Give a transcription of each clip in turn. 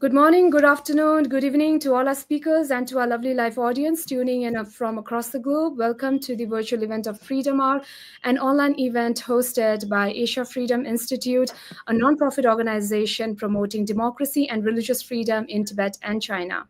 Good morning, good afternoon, good evening to all our speakers and to our lovely live audience tuning in from across the globe. Welcome to the virtual event of Freedom Hour, an online event hosted by Asia Freedom Institute, a non-profit organization promoting democracy and religious freedom in Tibet and China.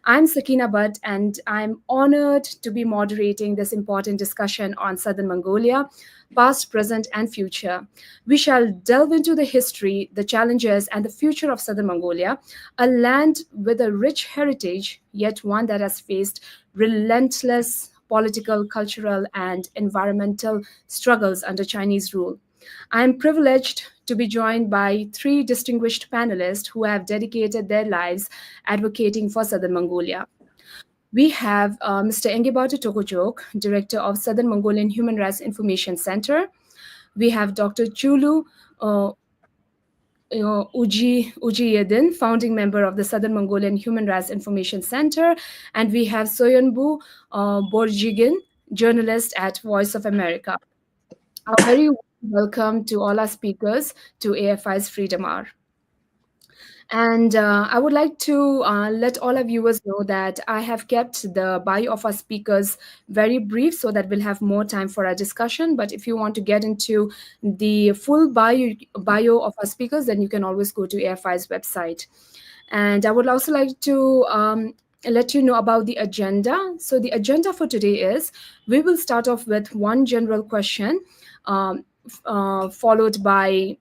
I'm Sakina Butt, and I'm honored to be moderating this important discussion on Southern Mongolia, past, present, and future. We shall delve into the history, the challenges, and the future of Southern Mongolia, a land with a rich heritage, yet one that has faced relentless political, cultural, and environmental struggles under Chinese rule. I am privileged to be joined by three distinguished panelists who have dedicated their lives advocating for Southern Mongolia. We have Mr. Engebatu Tokochok, Director of Southern Mongolian Human Rights Information Center. We have Dr. Chulu uh, Uji Yedin, founding member of the Southern Mongolian Human Rights Information Center. And we have Soyunbu Borjigin, journalist at Voice of America. A very welcome to all our speakers to AFI's Freedom Hour. And I would like to let all our viewers know that I have kept the bio of our speakers very brief so that we'll have more time for our discussion. But if you want to get into the full bio of our speakers, then you can always go to AFI's website. And I would also like to let you know about the agenda. So the agenda for today is we will start off with one general question, followed by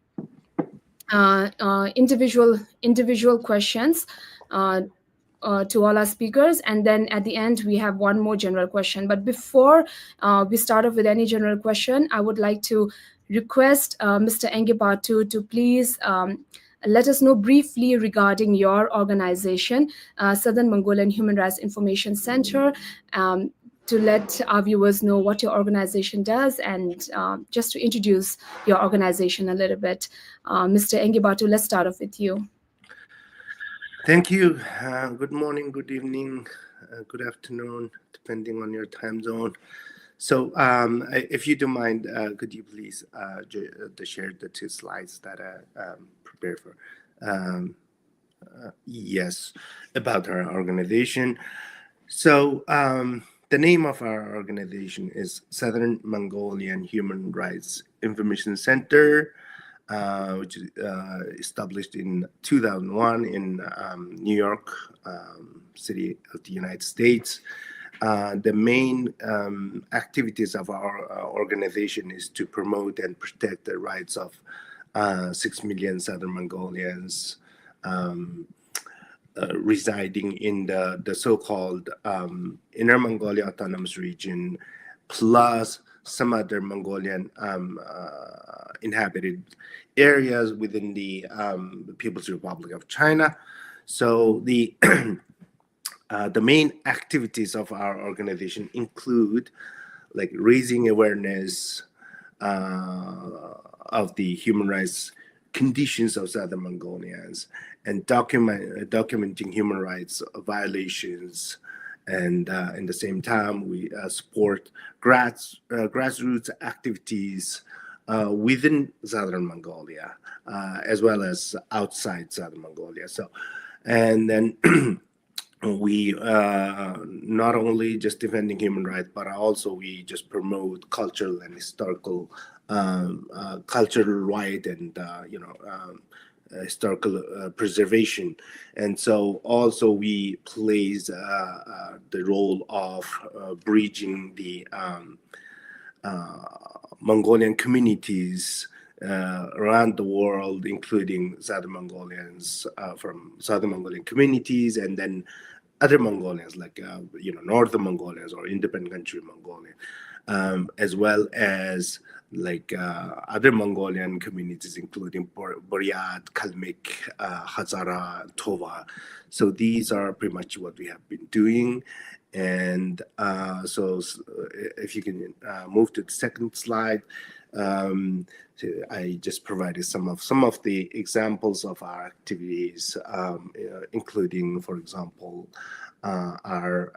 individual questions to all our speakers, and then at the end we have one more general question. But before we start off with any general question, I would like to request Mr. Engebatu to please let us know briefly regarding your organization, Southern Mongolian Human Rights Information Center, to let our viewers know what your organization does, and just to introduce your organization a little bit. Mr. Engebatu, let's start off with you. Thank you. Good morning, good evening, good afternoon, depending on your time zone. So if you don't mind, could you please share the two slides that I prepared for? Yes, about our organization. So the name of our organization is Southern Mongolian Human Rights Information Center, which is established in 2001 in New York City of the United States. The main activities of our organization is to promote and protect the rights of 6 million Southern Mongolians residing in the so-called Inner Mongolia Autonomous Region, plus some other Mongolian inhabited areas within the People's Republic of China. So the the main activities of our organization include like raising awareness of the human rights conditions of Southern Mongolians and documenting human rights violations. And in the same time, we support grassroots activities within Southern Mongolia, as well as outside Southern Mongolia. So, and then we not only just defending human rights, but also we just promote cultural and historical, cultural right and historical preservation. And so also we plays the role of bridging the Mongolian communities around the world, including Southern Mongolians from Southern Mongolian communities, and then other Mongolians like Northern Mongolians or independent country Mongolia, as well as like other Mongolian communities, including Buryat, Kalmyk, Hazara, Tova. So these are pretty much what we have been doing. And so if you can move to the second slide, I just provided some of the examples of our activities, including, for example, our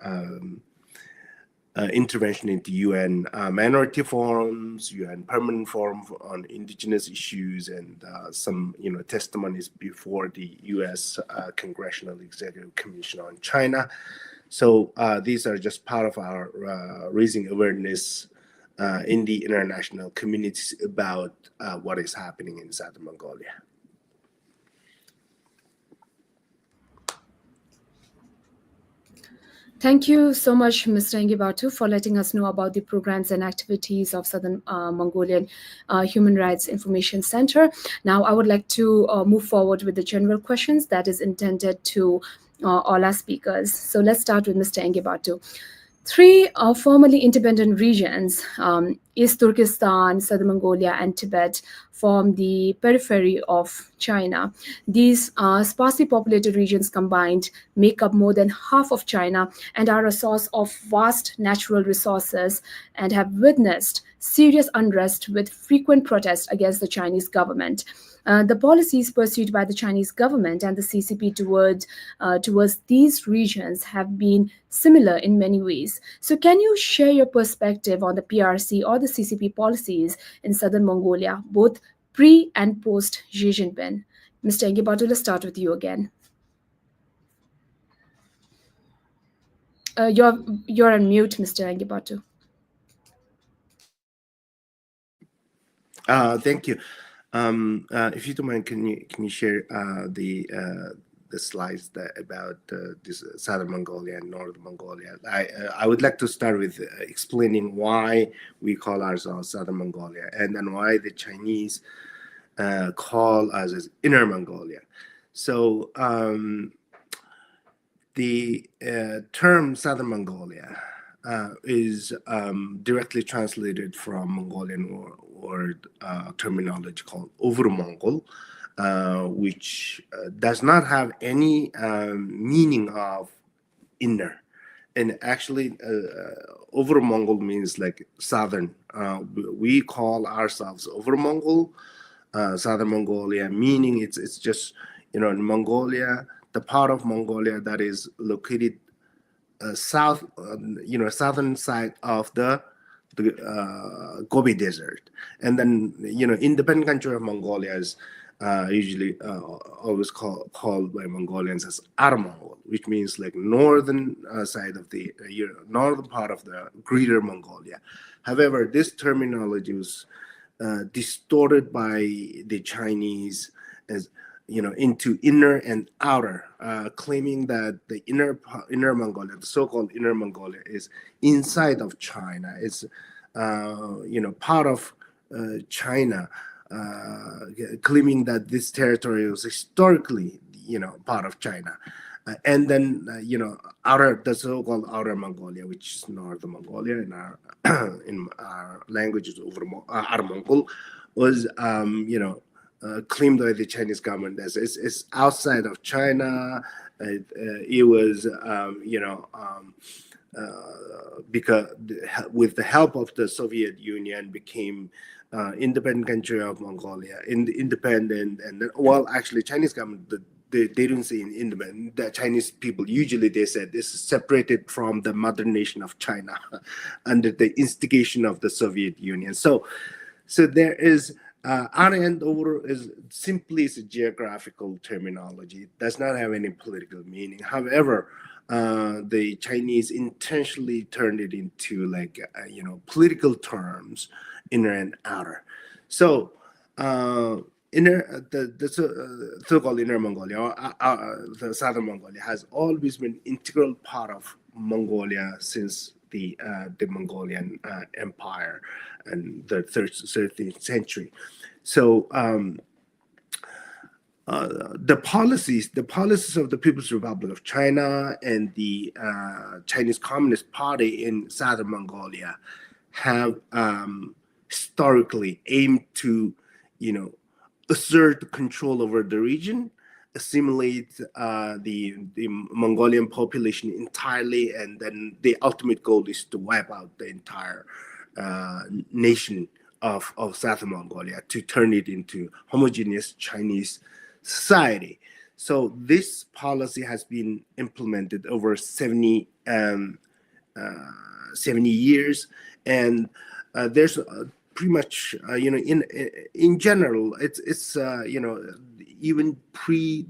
intervention into UN minority forums, UN permanent forum on indigenous issues, and some testimonies before the U.S. Congressional Executive Commission on China. So these are just part of our raising awareness in the international communities about what is happening in Southern Mongolia. Thank you so much, Mr. Engibatu, for letting us know about the programs and activities of Southern Mongolian Human Rights Information Center. Now, I would like to move forward with the general questions that is intended to all our speakers. So let's start with Mr. Engibatu. Three formerly independent regions, East Turkestan, Southern Mongolia, and Tibet, form the periphery of China. These sparsely populated regions combined make up more than half of China and are a source of vast natural resources and have witnessed serious unrest with frequent protests against the Chinese government. The policies pursued by the Chinese government and the CCP towards these regions have been similar in many ways. So can you share your perspective on the PRC or the CCP policies in Southern Mongolia, both pre and post Xi Jinping? Mr. Engibatu, let's start with you again. You're on mute, Mr. Engibatu. Thank you. If you don't mind, can you share the slides about this Southern Mongolia and Northern Mongolia? I would like to start with explaining why we call ourselves Southern Mongolia, and then why the Chinese call us as Inner Mongolia. So the term Southern Mongolia is directly translated from Mongolian word terminology called Over-Mongol, which does not have any meaning of inner. And actually, Over-Mongol means like southern. We call ourselves Over-Mongol, Southern Mongolia, meaning it's just, in Mongolia, the part of Mongolia that is located south, southern side of the Gobi Desert. And then, independent country of Mongolia is usually always called by Mongolians as Mongol, which means like northern side of the northern part of the Greater Mongolia. However, this terminology was distorted by the Chinese as into inner and outer, claiming that the inner Mongolia, the so-called Inner Mongolia, is inside of China. It's part of China, claiming that this territory was historically part of China. And then the so-called Outer Mongolia, which is Northern Mongolia in our language is Outer Mongol, was claimed by the Chinese government as it's outside of China. It was because with the help of the Soviet Union became independent country of Mongolia, independent, and then, well, actually Chinese government, they didn't say independent. The Chinese people usually they said this is separated from the mother nation of China under the instigation of the Soviet Union. So there is and over is simply a geographical terminology. It does not have any political meaning. However, the Chinese intentionally turned it into like political terms, inner and outer. So the so-called Inner Mongolia or the Southern Mongolia has always been integral part of Mongolia since the Mongolian Empire and the 13th century. So the policies of the People's Republic of China and the Chinese Communist Party in Southern Mongolia have historically aimed to, assert control over the region, assimilate the Mongolian population entirely, and then the ultimate goal is to wipe out the entire nation of Southern Mongolia, to turn it into homogeneous Chinese society. So this policy has been implemented over 70 70 years, and there's pretty much in general it's even pre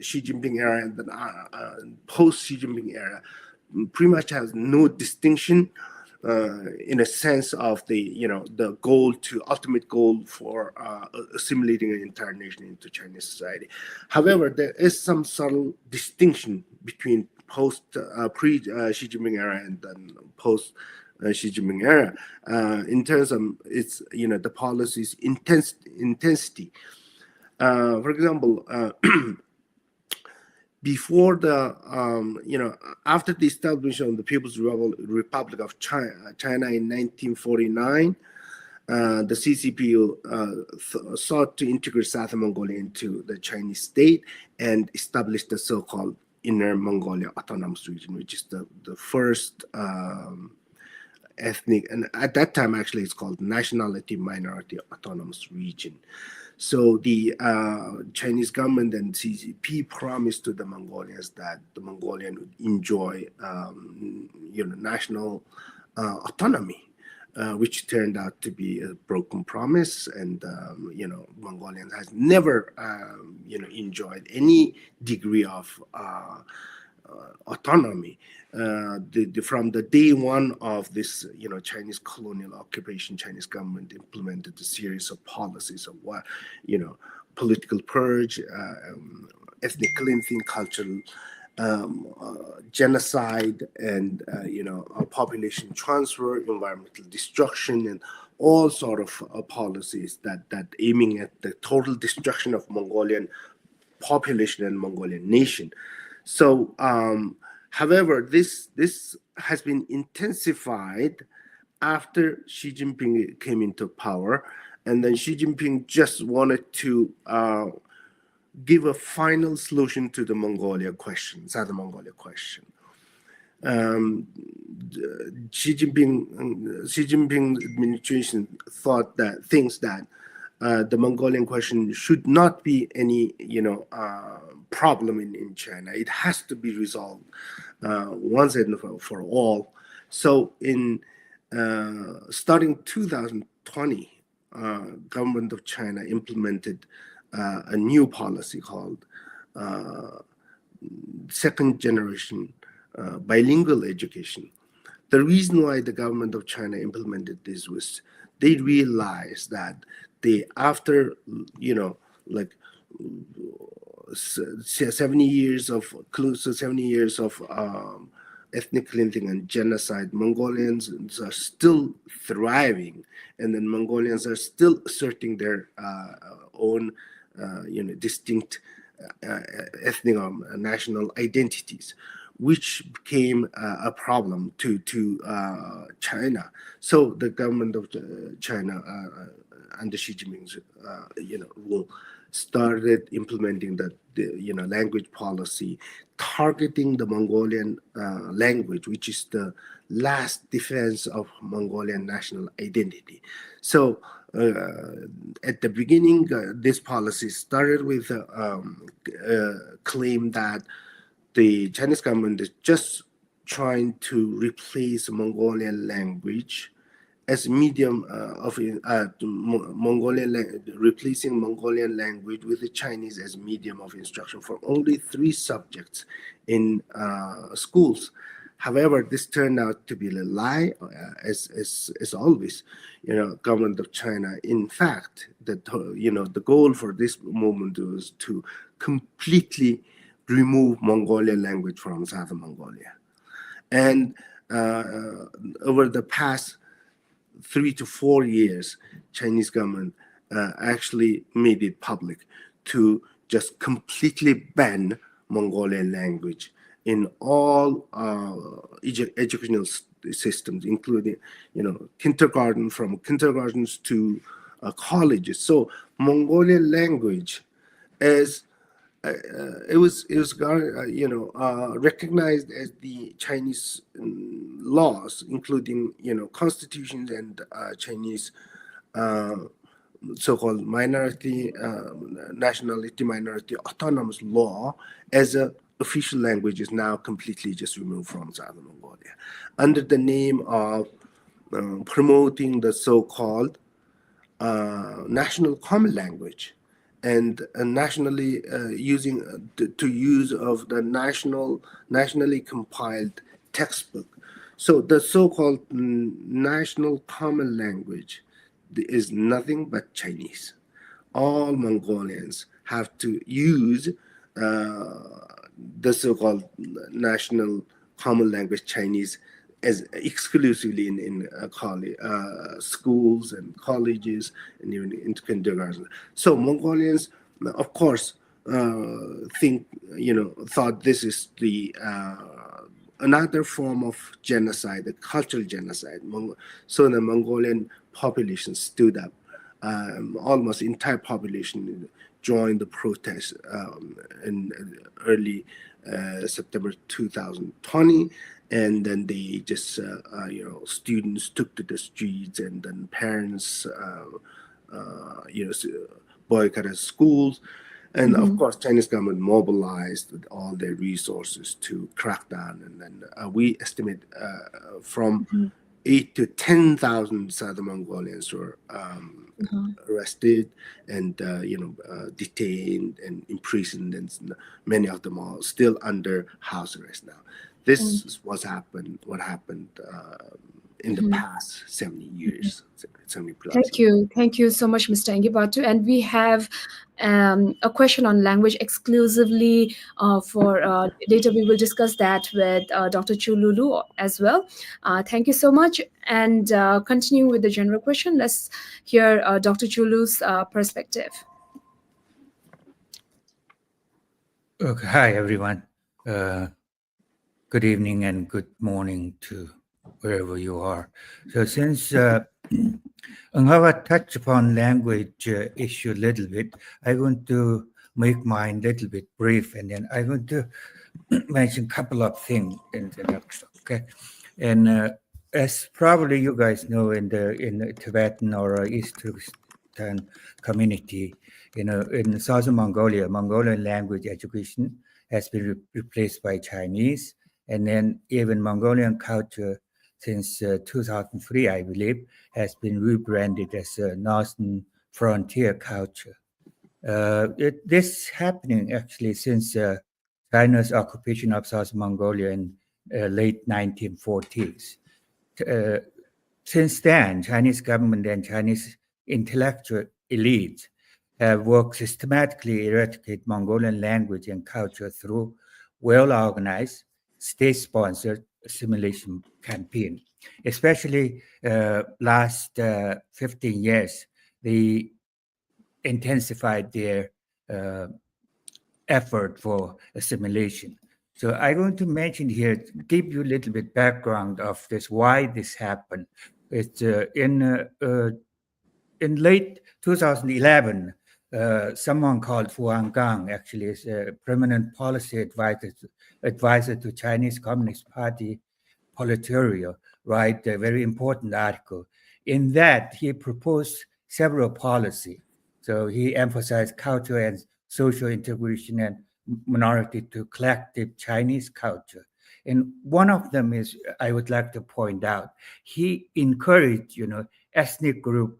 Xi Jinping era and then post Xi Jinping era pretty much has no distinction in a sense of the goal to ultimate goal for assimilating an entire nation into Chinese society. However, there is some subtle distinction between post pre Xi Jinping era and then post Xi Jinping era in terms of its the policy's intensity. For example, before the after the establishment of the People's Republic of China in 1949, the CCP sought to integrate Southern Mongolia into the Chinese state and establish the so-called Inner Mongolia Autonomous Region, which is the first ethnic, and at that time actually it's called Nationality Minority Autonomous Region. So the Chinese government and CCP promised to the Mongolians that the Mongolian would enjoy national autonomy, which turned out to be a broken promise, and Mongolians has never enjoyed any degree of autonomy. From the day one of this, Chinese colonial occupation, Chinese government implemented a series of policies of what, political purge, ethnic cleansing, cultural genocide, and population transfer, environmental destruction, and all sort of policies that aiming at the total destruction of Mongolian population and Mongolian nation. So, however, this has been intensified after Xi Jinping came into power, and then Xi Jinping just wanted to give a final solution to the Southern Mongolia question. Xi Jinping administration thinks that the Mongolian question should not be any problem in China. It has to be resolved once and for all. So in starting 2020, government of China implemented a new policy called second generation bilingual education. The reason why the government of China implemented this was they realized that after 70 years of close to 70 years of ethnic cleansing and genocide, Mongolians are still thriving, and then Mongolians are still asserting their own distinct ethnic or national identities, which became a problem to China. So the government of China under Xi Jinping's rule started implementing the language policy, targeting the Mongolian language, which is the last defense of Mongolian national identity. So at the beginning, this policy started with a claim that the Chinese government is just trying to replace Mongolian language as medium of replacing Mongolian language with the Chinese as medium of instruction for only 3 subjects in schools. However, this turned out to be a lie, as always. Government of China, in fact, the goal for this movement was to completely remove Mongolian language from Southern Mongolia. And over the past 3 to 4 years, Chinese government actually made it public to just completely ban Mongolian language in all educational systems, including kindergarten, from kindergartens to colleges. So Mongolian language is it was recognized as the Chinese laws, including constitutions and Chinese so-called nationality minority autonomous law as a official language is now completely just removed from Southern Mongolia under the name of promoting the so-called national common language and nationally using to use of the nationally compiled textbook. So the so-called national common language is nothing but Chinese. All Mongolians have to use the so-called national common language Chinese as exclusively in college, schools and colleges and even in kindergarten. So Mongolians, of course, thought this is the another form of genocide, the cultural genocide. So the Mongolian population stood up. Almost entire population joined the protest in early September 2020, and then they just students took to the streets, and then parents boycotted schools, and of course Chinese government mobilized all their resources to crack down, and then we estimate from 8 to 10,000 Southern Mongolians were arrested and detained and imprisoned, and many of them are still under house arrest now. This is what happened in the past 70 years, 70 plus. Thank you so much, Mr. Engibatu. And we have a question on language exclusively for later. We will discuss that with Dr. Chululu as well. Thank you so much. And continuing with the general question, let's hear Dr. Chulu's perspective. Okay. Hi, everyone. Good evening and good morning to wherever you are. So since Ngava touched upon language issue a little bit, I'm going to make mine a little bit brief, and then I'm going to mention a couple of things in the next. Okay, and as probably you guys know, in the Tibetan or East Turkestan community, in Southern Mongolia, Mongolian language education has been replaced by Chinese, and then even Mongolian culture since 2003, I believe, has been rebranded as a Northern Frontier culture. This happening actually since China's occupation of South Mongolia in late 1940s. Since then, Chinese government and Chinese intellectual elites have worked systematically to eradicate Mongolian language and culture through well-organized, state-sponsored assimilation campaign. Especially last 15 years, they intensified their effort for assimilation. So I'm going to mention here, give you a little bit background of this, why this happened. It's in late 2011, someone called Fu Hanggang actually is a permanent policy advisor to Chinese Communist Party Politburo, write a very important article. In that, he proposed several policies. So he emphasized culture and social integration and minority to collective Chinese culture. And one of them is, I would like to point out, he encouraged, ethnic group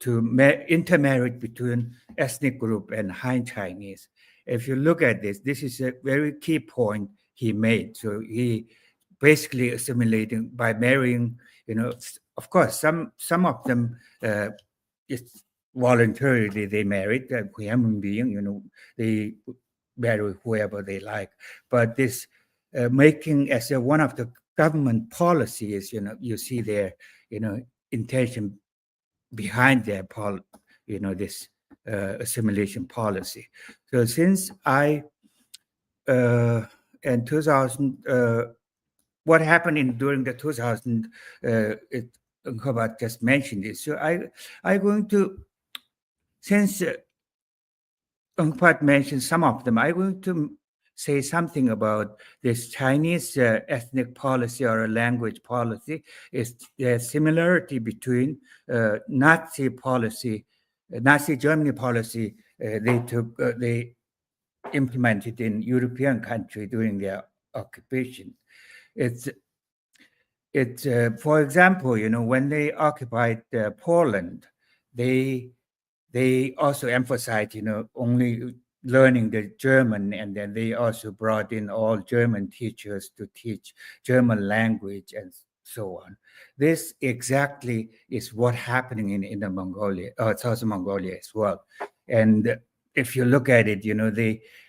to intermarry between ethnic group and Han Chinese. If you look at this is a very key point he made. So he basically assimilating by marrying, of course, some of them, it's voluntarily they married, human being, they marry whoever they like. But this making as one of the government policies, you see their, intention behind their this assimilation policy. So since in 2000, what happened during the 2000, Nghabat just mentioned this. So I going to, since Nghabat mentioned some of them, I'm going to say something about this Chinese ethnic policy or a language policy. Is the similarity between Nazi policy, Nazi Germany policy. They implemented in European country during their occupation. It's for example, when they occupied Poland, they also emphasized, only learning the German, and then they also brought in all German teachers to teach German language and so on. This exactly is what happening in the Mongolia, Southern Mongolia as well. And if you look at it,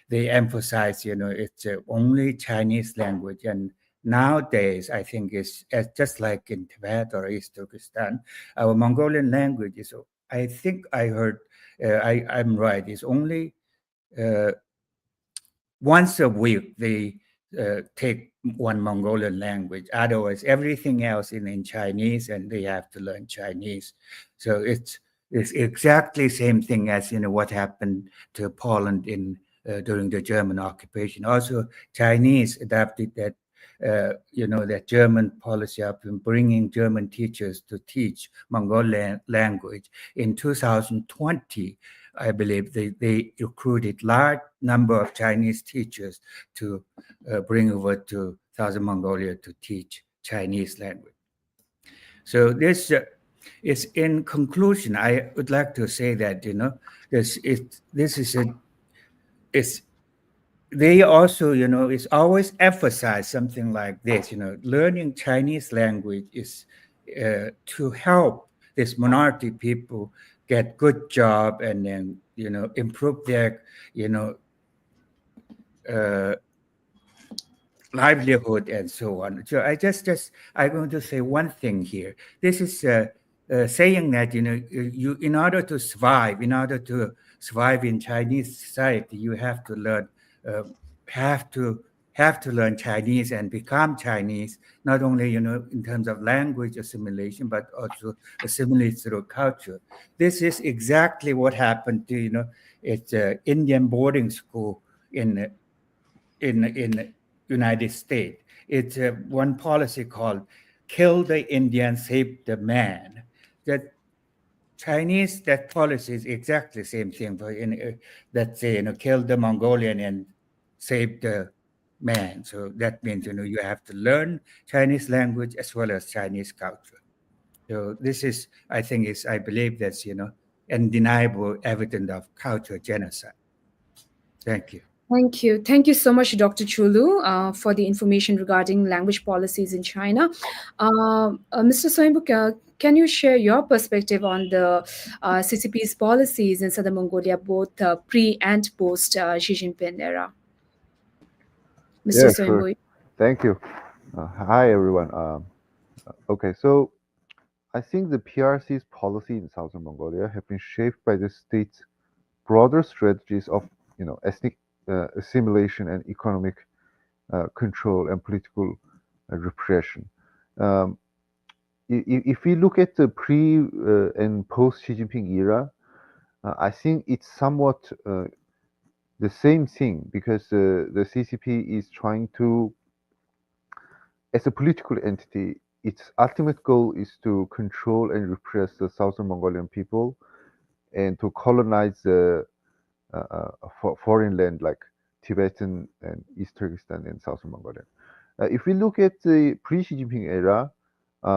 they emphasize, it's only Chinese language. And nowadays, I think it's just like in Tibet or East Turkestan, our Mongolian language is, I think I heard, I'm right, it's only once a week they take one Mongolian language. Otherwise, everything else in Chinese, and they have to learn Chinese. So it's exactly same thing as what happened to Poland during the German occupation. Also, Chinese adapted that that German policy of bringing German teachers to teach Mongolian language. In 2020, I believe they recruited large number of Chinese teachers to bring over to Southern Mongolia to teach Chinese language. So this is, in conclusion, I would like to say that they also, it's always emphasize something like this, learning Chinese language is to help this minority people get good job and then, improve their, uh, livelihood and so on. So I'm going to say one thing here. This is saying that, you, in order to survive in Chinese society, you have to learn, have to learn Chinese and become Chinese, not only, in terms of language assimilation, but also assimilate through culture. This is exactly what happened to, it's Indian boarding school in United States. It's one policy called "Kill the Indian, Save the Man." That Chinese, that policy is exactly the same thing. For that say, kill the Mongolian and save the man. So that means you have to learn Chinese language as well as Chinese culture. So this is, I believe that's undeniable evidence of cultural genocide. Thank you. Thank you. Thank you so much, Dr. Chulu, for the information regarding language policies in China. Mr. Soyinbu, can you share your perspective on the CCP's policies in Southern Mongolia, both pre and post Xi Jinping era? Mr. Yeah, sure. Soyinbu. Thank you. Hi, everyone. Okay, so I think the PRC's policy in Southern Mongolia have been shaped by the state's broader strategies of, ethnic assimilation and economic control and political repression. Um, if we look at the pre and post Xi Jinping era, I think it's somewhat the same thing because the CCP is trying to, as a political entity, its ultimate goal is to control and repress the Southern Mongolian people and to colonize the foreign land like Tibetan and East Turkestan and Southern Mongolia. If we look at the pre-Xi Jinping era,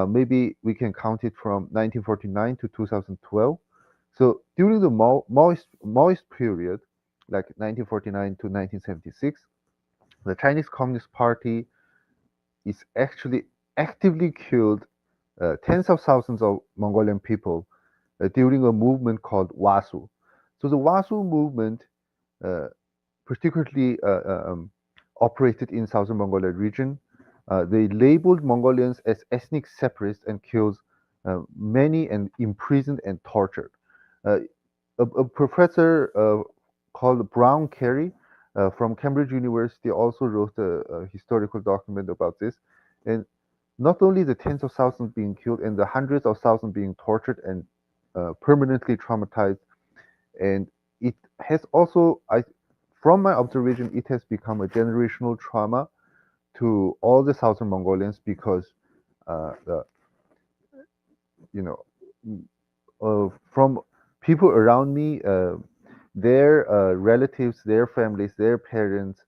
maybe we can count it from 1949 to 2012. So during the Maoist period, like 1949 to 1976, the Chinese Communist Party is actually actively killed tens of thousands of Mongolian people during a movement called Wasu. So the Wasu movement particularly operated in Southern Mongolia region. They labeled Mongolians as ethnic separatists and killed many and imprisoned and tortured. A professor called Brown Carey from Cambridge University also wrote a historical document about this. And not only the tens of thousands being killed and the hundreds of thousands being tortured and permanently traumatized, and it has also, from my observation, it has become a generational trauma to all the Southern Mongolians because from people around me, their relatives, their families, their parents,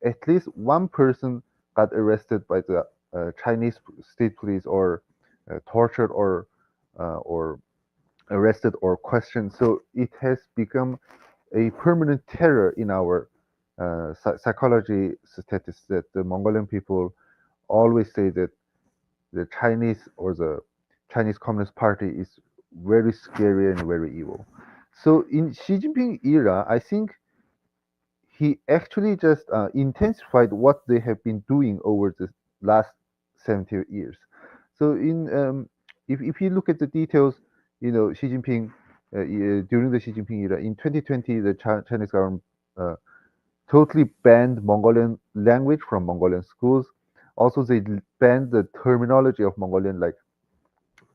at least one person got arrested by the Chinese state police, or tortured, or arrested, or questioned. So it has become a permanent terror in our psychology statistics, that the Mongolian people always say that the Chinese, or the Chinese Communist Party, is very scary and very evil. So in Xi Jinping era, I think he actually just intensified what they have been doing over the last 70 years. So if you look at the details, Xi Jinping, during the Xi Jinping era in 2020, the Chinese government totally banned Mongolian language from Mongolian schools. Also, they banned the terminology of Mongolian, like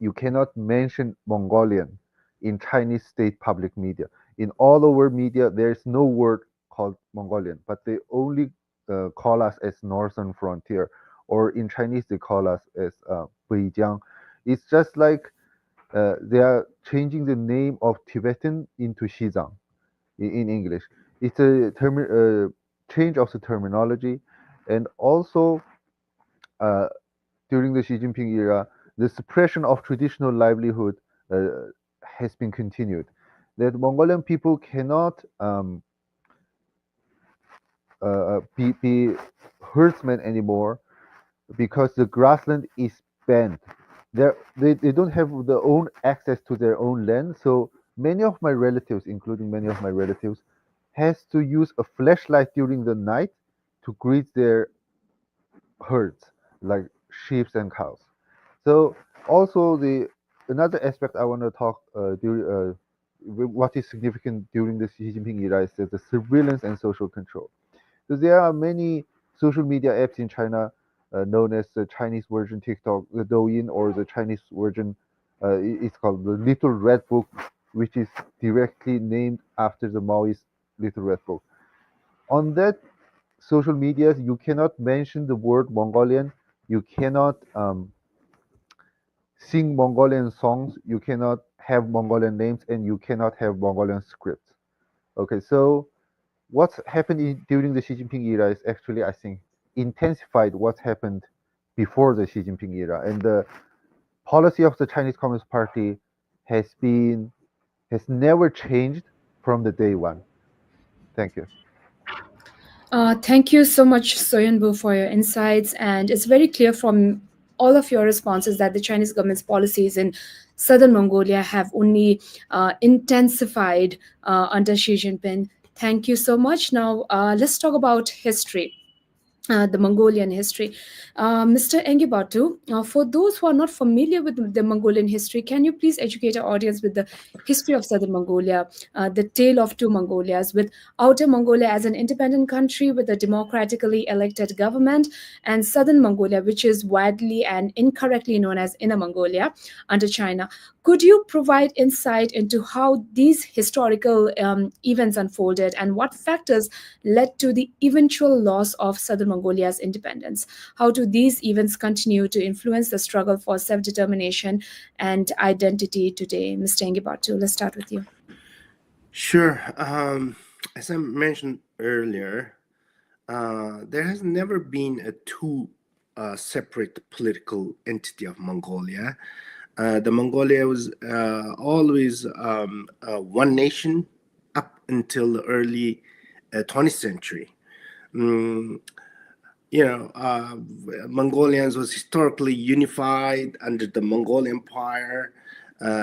you cannot mention Mongolian in Chinese state public media. In all over media, there's no word called Mongolian, but they only call us as Northern Frontier, or in Chinese they call us as Weijiang. It's just like they are changing the name of Tibetan into Xizang in English. It's a change of the terminology, and also during the Xi Jinping era, the suppression of traditional livelihood has been continued. That Mongolian people cannot be herdsmen anymore, because the grassland is banned. They don't have their own access to their own land. So many of my relatives, including many of my relatives, has to use a flashlight during the night to greet their herds, like sheep and cows. So also the another aspect I want to talk during what is significant during the Xi Jinping era is that the surveillance and social control. So there are many social media apps in China known as the Chinese version TikTok, the Douyin, or the Chinese version. It's called the Little Red Book, which is directly named after the Maoist Little Red Book. On that social medias, you cannot mention the word Mongolian. You cannot sing Mongolian songs. You cannot have Mongolian names, and you cannot have Mongolian scripts. Okay, so what's happened during the Xi Jinping era is actually, I think, intensified what happened before the Xi Jinping era, and the policy of the Chinese Communist Party has never changed from the day one. Thank you. Thank you so much, Soyunbu, for your insights. And it's very clear from all of your responses that the Chinese government's policies in Southern Mongolia have only intensified under Xi Jinping. Thank you so much. Now, let's talk about history. The Mongolian history. Mr. Engibatu, for those who are not familiar with the Mongolian history, can you please educate our audience with the history of Southern Mongolia, the tale of two Mongolias, with Outer Mongolia as an independent country with a democratically elected government, and Southern Mongolia, which is widely and incorrectly known as Inner Mongolia under China? Could you provide insight into how these historical events unfolded and what factors led to the eventual loss of Southern Mongolia's independence? How do these events continue to influence the struggle for self-determination and identity today? Mr. Engibatu, let's start with you. Sure. As I mentioned earlier, there has never been a two separate political entity of Mongolia. The Mongolia was always one nation up until the early 20th century. Mongolians was historically unified under the Mongol Empire,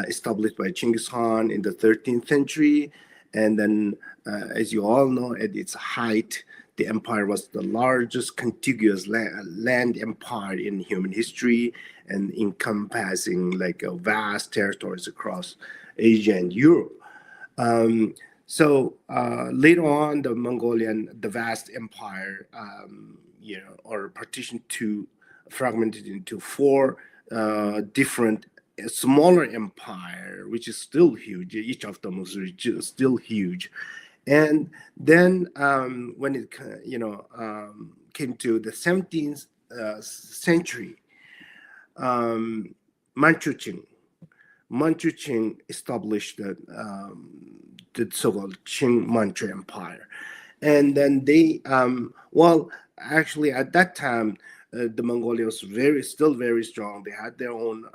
established by Genghis Khan in the 13th century. And then, as you all know, at its height, the empire was the largest contiguous land empire in human history, and encompassing like vast territories across Asia and Europe. So later on, the vast empire, or fragmented into four different smaller empire, which is still huge. Each of them was still huge. And then when it came to the 17th century, Manchukuo established the so-called Qing Manchu Empire. And then they, well, actually at that time, the Mongolia was still very strong. They had their own,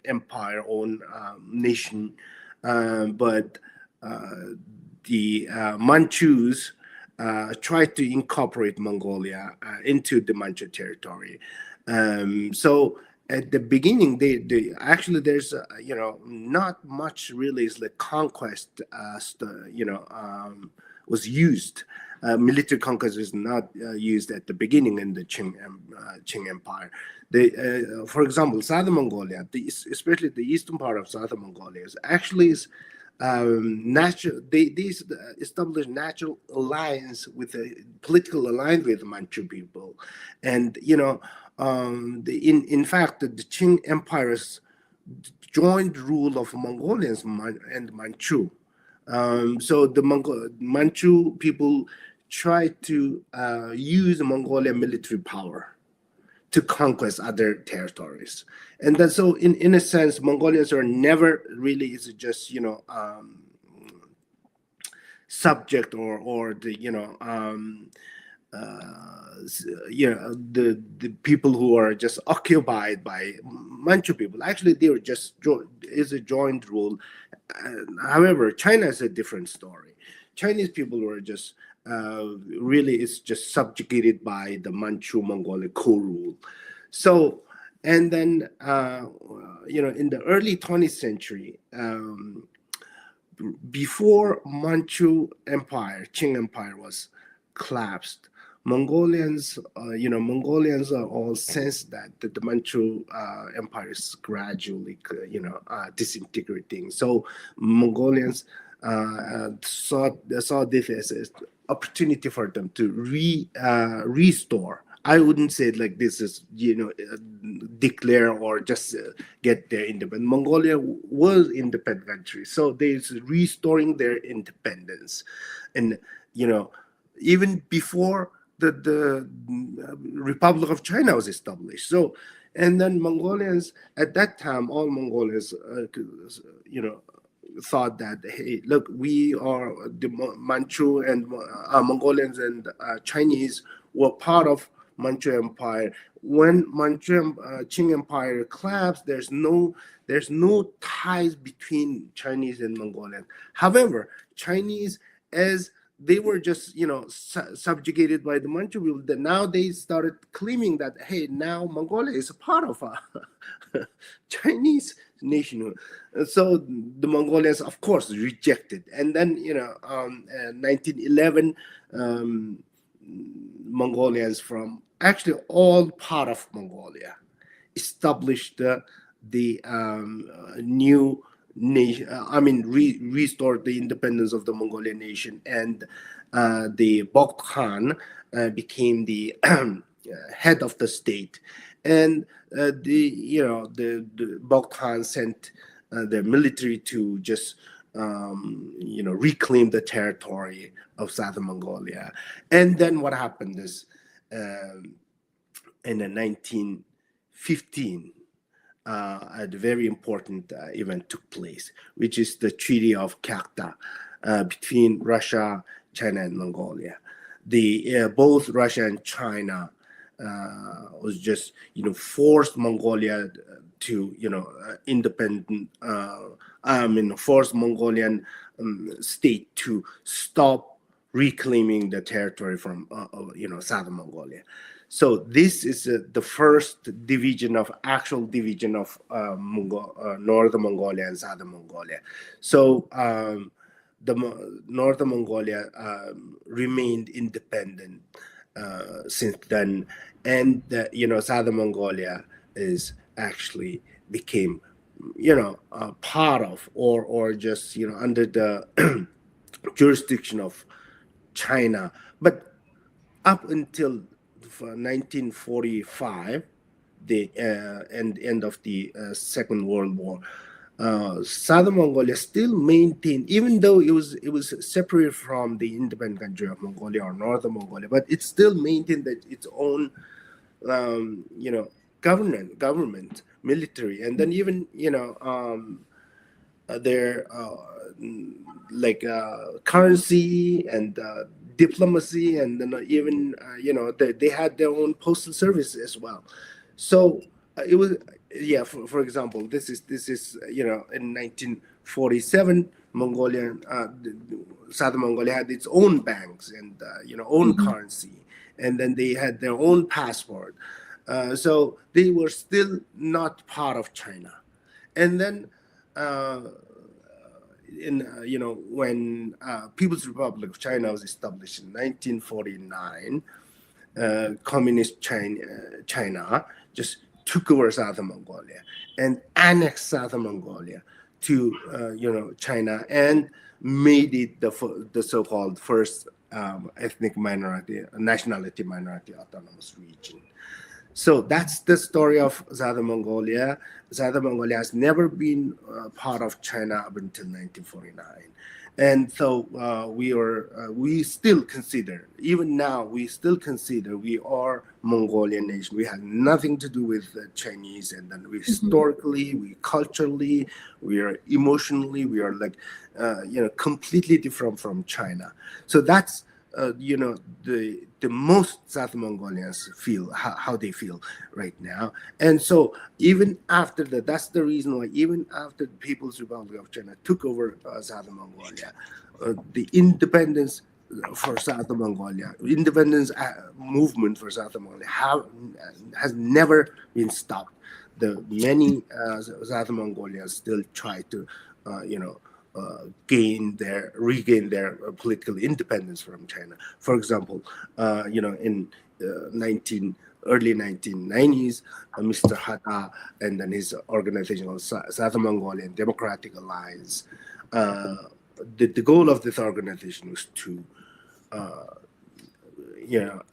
empire, own nation, but the Manchus tried to incorporate Mongolia into the Manchu territory. So at the beginning, they actually there's not much really is like conquest, was used. Military conquest is not used at the beginning in the Qing Empire. They, for example, Southern Mongolia, especially the eastern part of Southern Mongolia, is natural. They established natural alliance with a political alliance with the Manchu people, and in fact the Qing Empire's joint rule of Mongolians and Manchu. So the Manchu people tried to use Mongolian military power to conquest other territories, and then so in a sense, Mongolians are never really is just subject or the the people who are just occupied by Manchu people. Actually, they were just is a joint rule. However, China is a different story. Chinese people were just really is just subjugated by the Manchu Mongolian co-rule. So, and then in the early 20th century, before Manchu Empire, Qing Empire was collapsed, Mongolians are all sensed that the Manchu Empire is gradually, disintegrating. So Mongolians saw this as an opportunity for them to restore. I wouldn't say like this is declare or just get their independence. Mongolia was independent country, so they're restoring their independence, and even before the Republic of China was established. So, and then Mongolians at that time, all Mongolians, thought that, hey, look, we are the Manchu and Mongolians and Chinese were part of Manchu Empire. When Manchu Qing Empire collapsed, there's no ties between Chinese and Mongolian. However, Chinese, as they were just subjugated by the Manchu people, that now they started claiming that, hey, now Mongolia is a part of a Chinese nation. So the Mongolians, of course, rejected. And then 1911, Mongolians from actually all part of Mongolia established the new nation. Restored the independence of the Mongolian nation, and the Bogd Khan became the head of the state, and the Bogd Khan sent their military to just reclaim the territory of Southern Mongolia. And then what happened is in 1915, a very important event took place, which is the Treaty of Kyakhta between Russia, China, and Mongolia. Both Russia and China was just forced Mongolia to independent. Forced Mongolian state to stop reclaiming the territory from Southern Mongolia. So this is the first actual division of Northern Mongolia and Southern Mongolia. So the Northern Mongolia remained independent since then, and Southern Mongolia is actually became part of or just under the jurisdiction of China. But up until 1945, the end of the Second World War, Southern Mongolia still maintained, even though it was separated from the independent country of Mongolia or Northern Mongolia, but it still maintained that its own government, military, and then even like currency and diplomacy, and then even they had their own postal service as well. So it was, yeah, for example, this is in 1947 Mongolian Southern Mongolia had its own banks and own currency, and then they had their own passport. So they were still not part of China. And then when People's Republic of China was established in 1949, communist China just took over Southern Mongolia and annexed Southern Mongolia to China, and made it the so-called first ethnic minority, nationality minority autonomous region. So that's the story of Southern Mongolia. Southern Mongolia has never been part of China up until 1949. And so we still consider, even now, we still consider we are Mongolian nation. We have nothing to do with the Chinese, and then we historically, we culturally, we are emotionally, we are like, completely different from China. So that's, the most South Mongolians feel, how they feel right now. And so even after that, that's the reason why even after the People's Republic of China took over Southern Mongolia, the independence for South Mongolia, independence movement for South Mongolia has never been stopped. The many South Mongolians still try to, regain their political independence from China. For example, in early 1990s, Mr. Hatta and then his organization called South Mongolian Democratic Alliance. The goal of this organization was to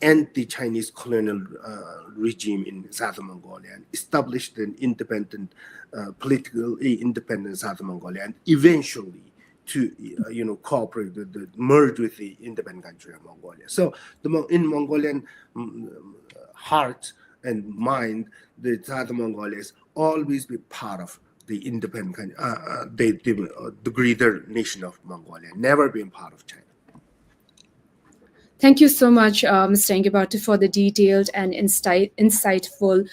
end the Chinese colonial regime in South Mongolia and established an independent, politically independent South Mongolia, and eventually to cooperate, merge with the independent country of Mongolia. So in Mongolian heart and mind, the South Mongolia has always been part of the independent, the greater nation of Mongolia, never been part of China. Thank you so much, Mr. Engebatu, for the detailed and insightful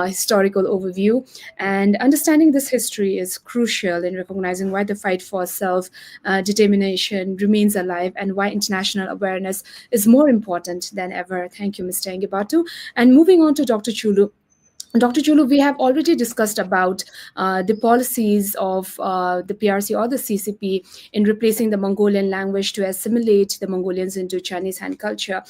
historical overview. And understanding this history is crucial in recognizing why the fight for self-determination remains alive and why international awareness is more important than ever. Thank you, Mr. Engebatu. And moving on to Dr. Chulu. Dr. Chulu, we have already discussed about the policies of the PRC or the CCP in replacing the Mongolian language to assimilate the Mongolians into Chinese Han culture.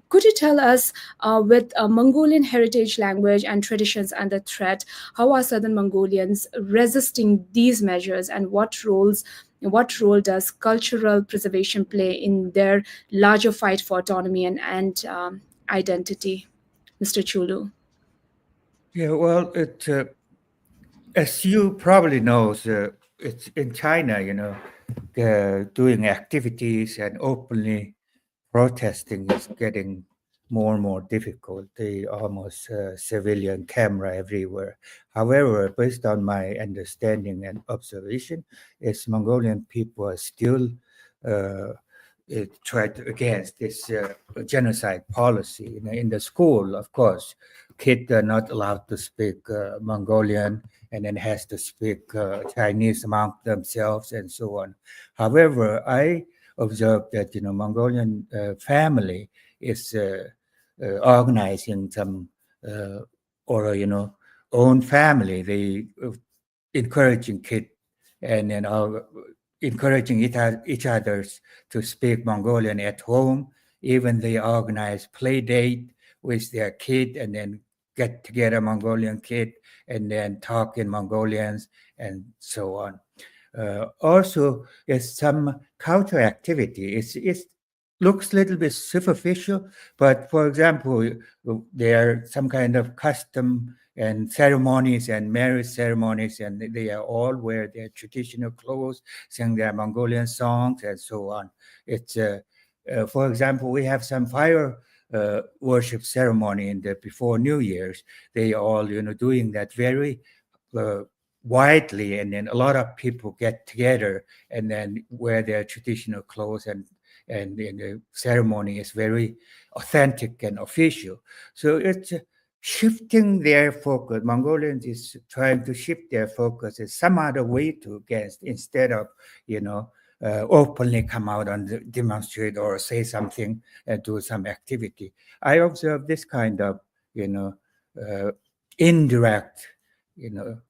Could you tell us, with Mongolian heritage, language, and traditions under threat, how are Southern Mongolians resisting these measures, and what role does cultural preservation play in their larger fight for autonomy and identity? Mr. Chulu. Yeah, well, as you probably know, it's in China, doing activities and openly protesting is getting more and more difficult. They almost civilian camera everywhere. However, based on my understanding and observation, is Mongolian people are still tried against this genocide policy. In the school, of course, kids are not allowed to speak Mongolian, and then has to speak Chinese among themselves and so on. However, I observed that Mongolian family is organizing some own family. They encouraging kids and then encouraging each others to speak Mongolian at home. Even they organize play date with their kid and then get together Mongolian kid and then talk in Mongolians and so on. Also, there's some cultural activity. It looks a little bit superficial, but for example, there are some kind of custom and ceremonies and marriage ceremonies, and they are all wear their traditional clothes, sing their Mongolian songs, and so on. It's for example, we have some fire worship ceremony before New Year's. They all doing that very widely, and then a lot of people get together and then wear their traditional clothes, and the ceremony is very authentic and official. So it's shifting their focus. Mongolians is trying to shift their focus in some other way to against, instead of openly come out and demonstrate or say something and do some activity. I observe this kind of indirect you know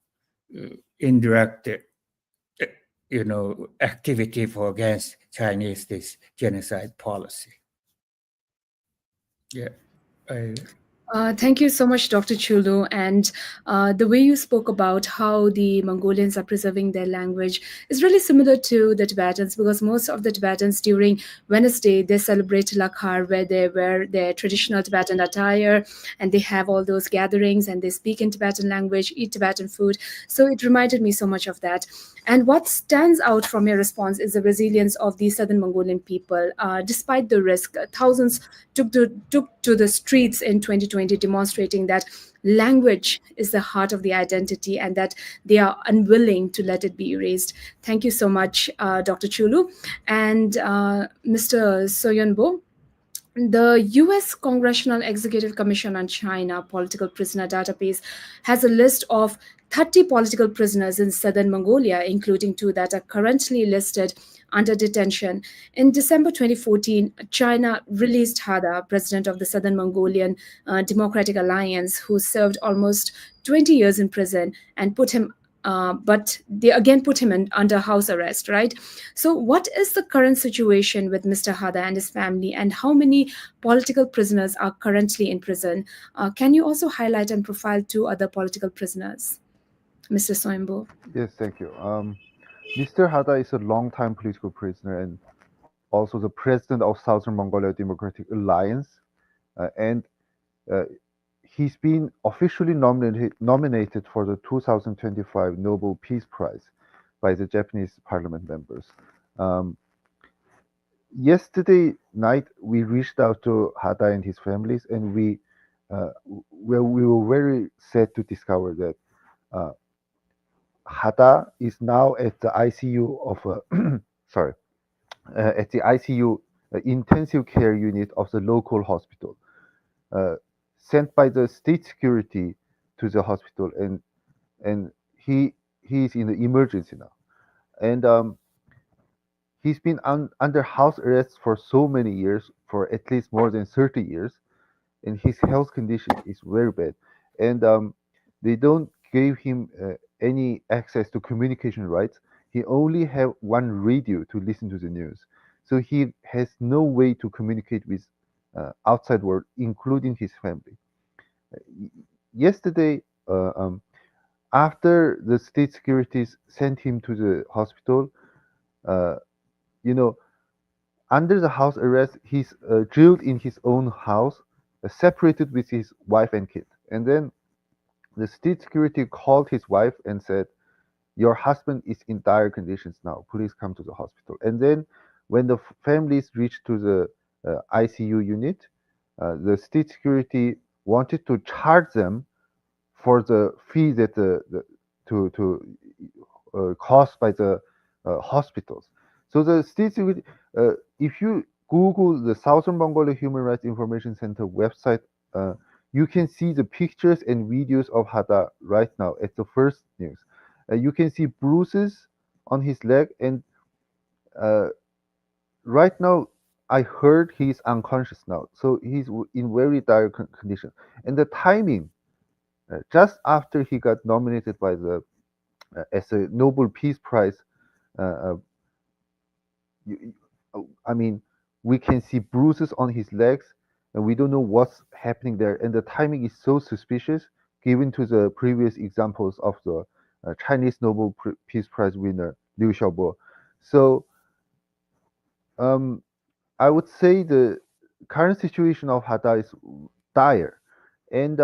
indirect activity for against Chinese this genocide policy. Yeah. Thank you so much, Dr. Chulu. And the way you spoke about how the Mongolians are preserving their language is really similar to the Tibetans, because most of the Tibetans during Wednesday, they celebrate Lakhar, where they wear their traditional Tibetan attire and they have all those gatherings and they speak in Tibetan language, eat Tibetan food. So it reminded me so much of that. And what stands out from your response is the resilience of the Southern Mongolian people. Despite the risk, thousands took to the streets in 2020, demonstrating that language is the heart of the identity and that they are unwilling to let it be erased. Thank you so much, Dr. Chulu. And Mr. Soyunbo, the US Congressional Executive Commission on China Political Prisoner Database has a list of 30 political prisoners in southern Mongolia, including 2 that are currently listed under detention. In December 2014, China released Hada, president of the Southern Mongolian Democratic Alliance, who served almost 20 years in prison, and but they again put him under house arrest, right? So, what is the current situation with Mr. Hada and his family, and how many political prisoners are currently in prison? Can you also highlight and profile 2 other political prisoners, Mr. Soimbo? Yes, thank you. Mr. Hada is a longtime political prisoner and also the president of Southern Mongolia Democratic Alliance, and he's been officially nominated for the 2025 Nobel Peace Prize by the Japanese parliament members. Yesterday night, we reached out to Hada and his families, and we were very sad to discover that Hada is now at the ICU of sorry, at the ICU intensive care unit of the local hospital, sent by the state security to the hospital, and he is in the emergency now, and he's been under house arrest for so many years, for at least more than 30 years, and his health condition is very bad, and they don't give him any access to communication rights. He only have one radio to listen to the news, so he has no way to communicate with outside world, including his family. Yesterday, after the state securities sent him to the hospital, uh, you know, under the house arrest, he's drilled in his own house, separated with his wife and kid. And then the state security called his wife and said, "Your husband is in dire conditions now. Please come to the hospital." And then when the families reached to the ICU unit, the state security wanted to charge them for the fee that to caused by the hospitals. So the state security, if you Google the Southern Mongolia Human Rights Information Center website, you can see the pictures and videos of Hada right now at the first news. You can see bruises on his leg, and right now I heard he's unconscious now. So he's in very dire condition. And the timing, just after he got nominated by the as a Nobel Peace Prize, uh, you, I mean, we can see bruises on his legs, and we don't know what's happening there. And the timing is so suspicious, given to the previous examples of the Chinese Nobel Peace Prize winner Liu Xiaobo. So I would say the current situation of Hada is dire. And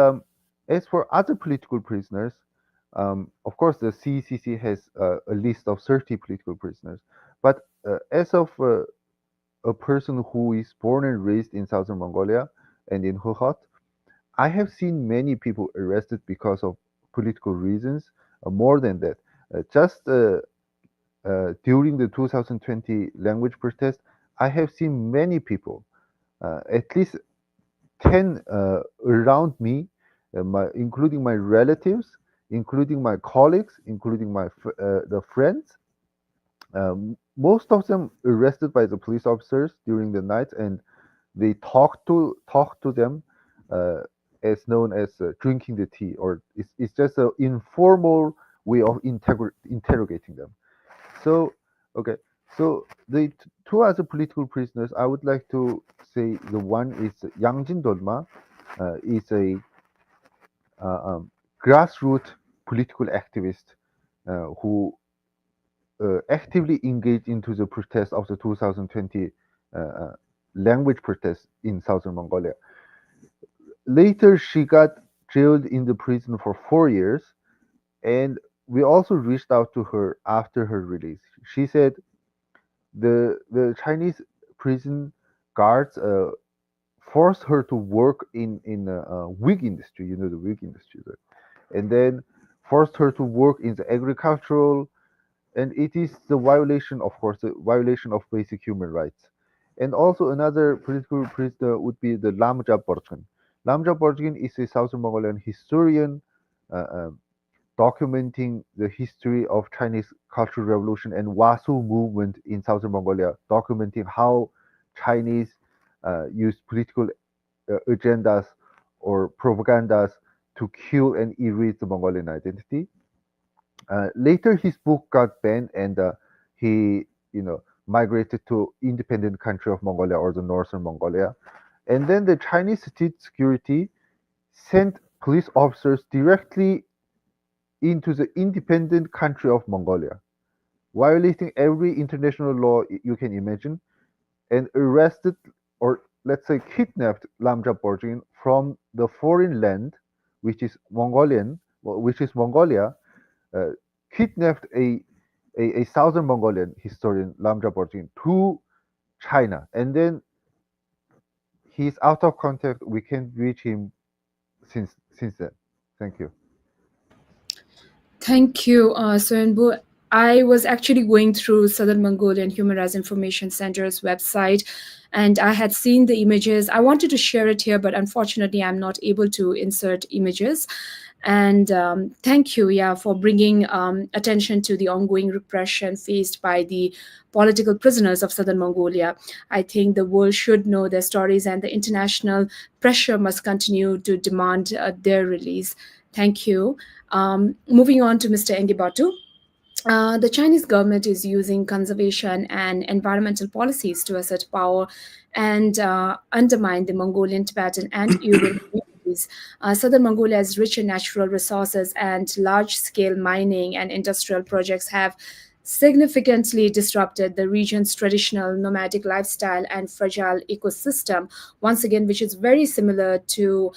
as for other political prisoners, of course, the CECC has a list of 30 political prisoners. But as of a person who is born and raised in Southern Mongolia and in Hohhot, I have seen many people arrested because of political reasons. more than that. Just during the 2020 language protest, I have seen many people, at least 10 around me, including my relatives, including my colleagues, including the friends. Most of them arrested by the police officers during the night, and they talk to them, as known as drinking the tea, or it's just an informal way of interrogating them. So, okay, so the two other political prisoners, I would like to say the one is Yang Jin Dolma, is a grassroots political activist who actively engaged into the protest of the 2020 language protest in Southern Mongolia. Later, she got jailed in the prison for 4 years, and we also reached out to her after her release. She said the Chinese prison guards forced her to work in a wig industry, the wig industry, right? And then forced her to work in the agricultural, and it is the violation, of course, the violation of basic human rights. And also another political prisoner would be the Lamja Borjgin. Lamja Borjgin is a Southern Mongolian historian, uh, um, documenting the history of Chinese Cultural Revolution and Wasu movement in Southern Mongolia, documenting how Chinese used political agendas or propagandas to kill and erase the Mongolian identity. Later, his book got banned, and he, migrated to independent country of Mongolia, or the Northern Mongolia. And then the Chinese state security sent police officers directly into the independent country of Mongolia, violating every international law you can imagine, and arrested, or let's say kidnapped, Lamja Borjgin from the foreign land, which is Mongolia, uh, kidnapped a Southern Mongolian historian, Lamja Borjgin, to China, and then he's out of contact. We can't reach him since then. Thank you. Thank you, Soyenbu. I was actually going through Southern Mongolian Human Rights Information Center's website, and I had seen the images. I wanted to share it here, but unfortunately, I'm not able to insert images. And thank you, yeah, for bringing attention to the ongoing repression faced by the political prisoners of Southern Mongolia. I think the world should know their stories, and the international pressure must continue to demand their release. Thank you. Moving on to Mr. Engibatu. The Chinese government is using conservation and environmental policies to assert power and undermine the Mongolian, Tibetan, and Uyghur communities. Southern Mongolia's rich in natural resources and large scale mining and industrial projects have significantly disrupted the region's traditional nomadic lifestyle and fragile ecosystem, once again, which is very similar to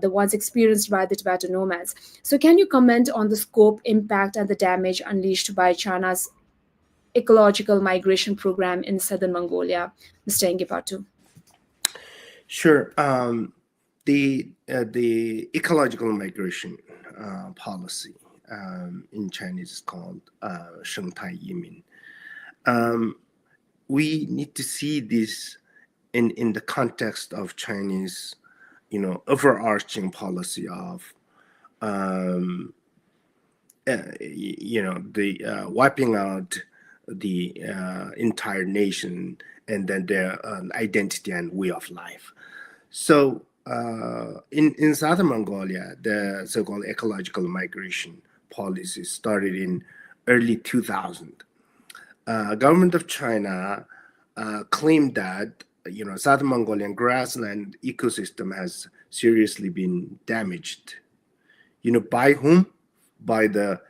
the ones experienced by the Tibetan nomads. So, can you comment on the scope, impact, and the damage unleashed by China's ecological migration program in southern Mongolia, Mr. Engipatu? Sure. The ecological migration policy in Chinese is called 生态移民. We need to see this in the context of Chinese, overarching policy of, wiping out the entire nation, and then their identity and way of life. So in Southern Mongolia, the so-called ecological migration policy started in early 2000. Government of China claimed that Southern Mongolian grassland ecosystem has seriously been damaged. By whom? By the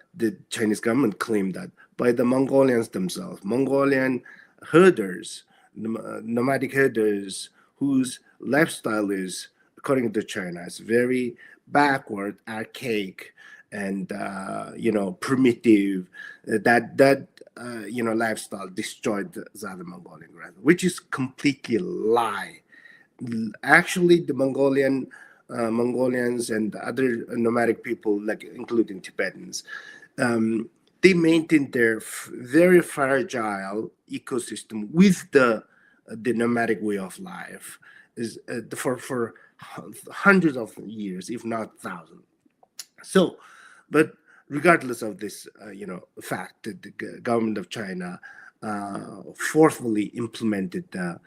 Chinese government claimed that by the Mongolians themselves, Mongolian herders, nomadic herders, whose lifestyle is, according to China, is very backward, archaic, and primitive. That lifestyle destroyed the Southern Mongolian grassland, which is completely a lie. Actually, the Mongolians and other nomadic people, like including Tibetans, they maintain their very fragile ecosystem with the nomadic way of life is for hundreds of years, if not thousands. So, but regardless of this, fact that the government of China forcefully implemented the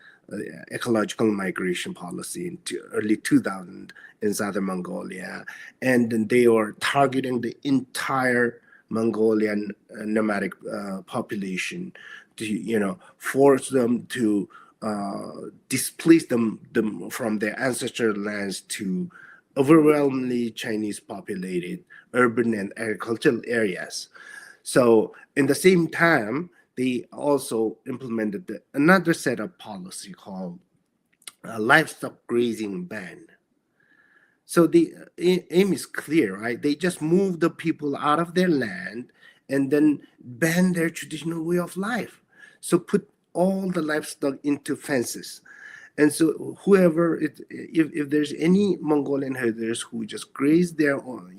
ecological migration policy in early 2000 in Southern Mongolia, and then they are targeting the entire Mongolian nomadic population to, force them to displace them from their ancestral lands to overwhelmingly Chinese populated urban and agricultural areas. So, in the same time, they also implemented another set of policy called livestock grazing ban. So the aim is clear, right? They just move the people out of their land and then ban their traditional way of life. So put all the livestock into fences. And so whoever, if there's any Mongolian herders who just graze their own,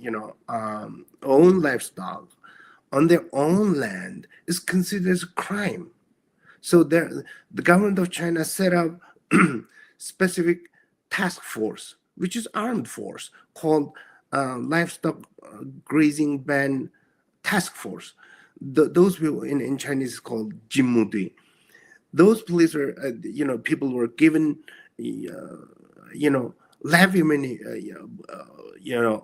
own livestock on their own land, is considered as a crime. So the government of China set up specific task force, which is armed force, called livestock grazing ban task force. Those people in Chinese is called Jimudi. Those police are, people were given, heavy money,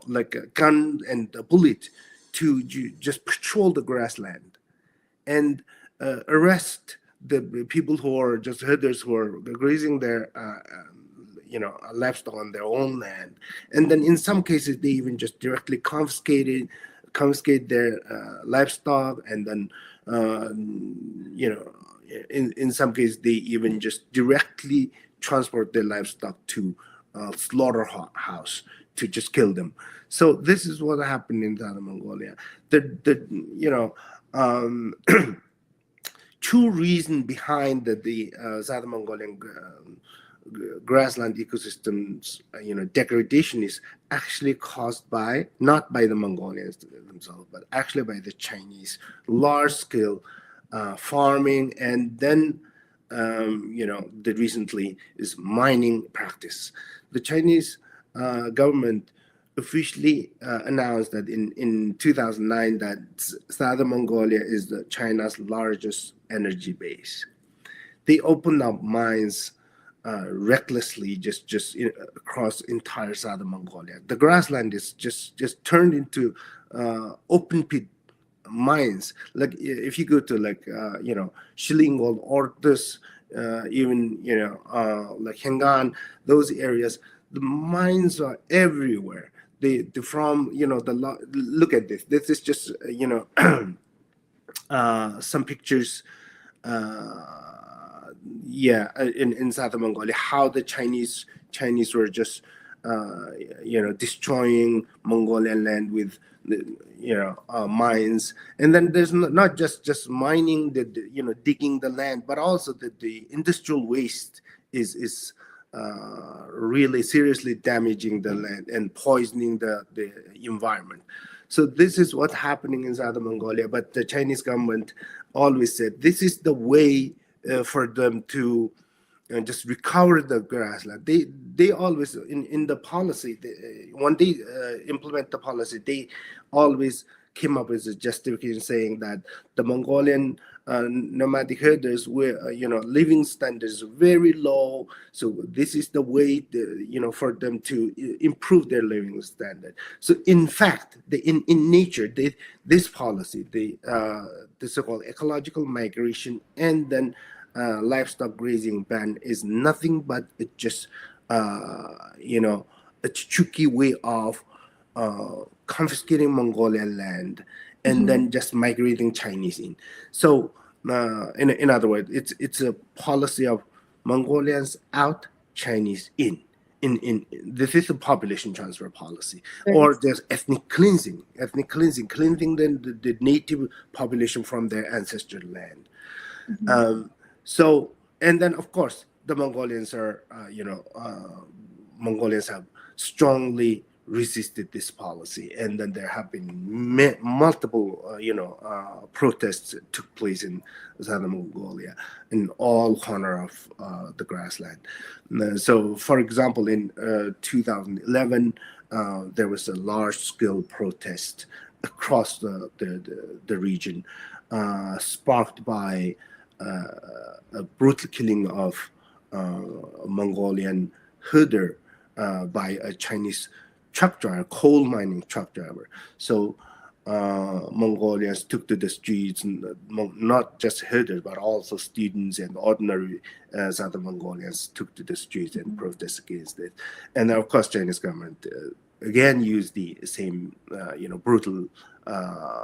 like a gun and a bullet to just patrol the grassland and arrest the people who are just herders who are grazing their, livestock on their own land. And then in some cases, they even just directly confiscate their livestock, and then, in some cases, they even just directly transport their livestock to slaughterhouse to just kill them. So this is what happened in Southern Mongolia. Two reasons behind the Southern Mongolian grassland ecosystems, degradation is actually caused by, not by the Mongolians themselves, but actually by the Chinese large-scale farming, and then the recently is mining practice. The Chinese government officially announced that in 2009 that Southern Mongolia is China's largest energy base. They opened up mines recklessly, just across entire Southern Mongolia. The grassland is just turned into open pit mines. Like if you go to Shillingol, Ortus, even like Hengan, those areas, the mines are everywhere. Look at this. This is just some pictures. In Southern Mongolia, how the Chinese were just destroying Mongolian land with mines. And then there's not just mining, digging the land, but also the industrial waste is really seriously damaging the land and poisoning the environment. So this is what's happening in Southern Mongolia. But the Chinese government always said this is the way for them to just recover the grassland. They always in the policy, when they implement the policy, they always came up with a justification saying that the Mongolian nomadic herders were living standards very low, so this is the way for them to improve their living standard. So in fact, in nature, this policy, the so-called ecological migration and then livestock grazing ban is nothing but just a tricky way of confiscating Mongolian land and then just migrating Chinese in. So in other words, it's a policy of Mongolians out, Chinese in. This is a population transfer policy, or there's ethnic cleansing cleansing the native population from their ancestral land. So, and then of course the Mongolians are Mongolians have strongly resisted this policy, and then there have been multiple protests that took place in Southern Mongolia in all corner of the grassland. So for example, in 2011 there was a large-scale protest across the region, sparked by a brutal killing of Mongolian herder by a Chinese truck driver, coal mining truck driver. So Mongolians took to the streets, and not just herders, but also students and ordinary Southern Mongolians took to the streets and protest against it. And of course, Chinese government again used the same, brutal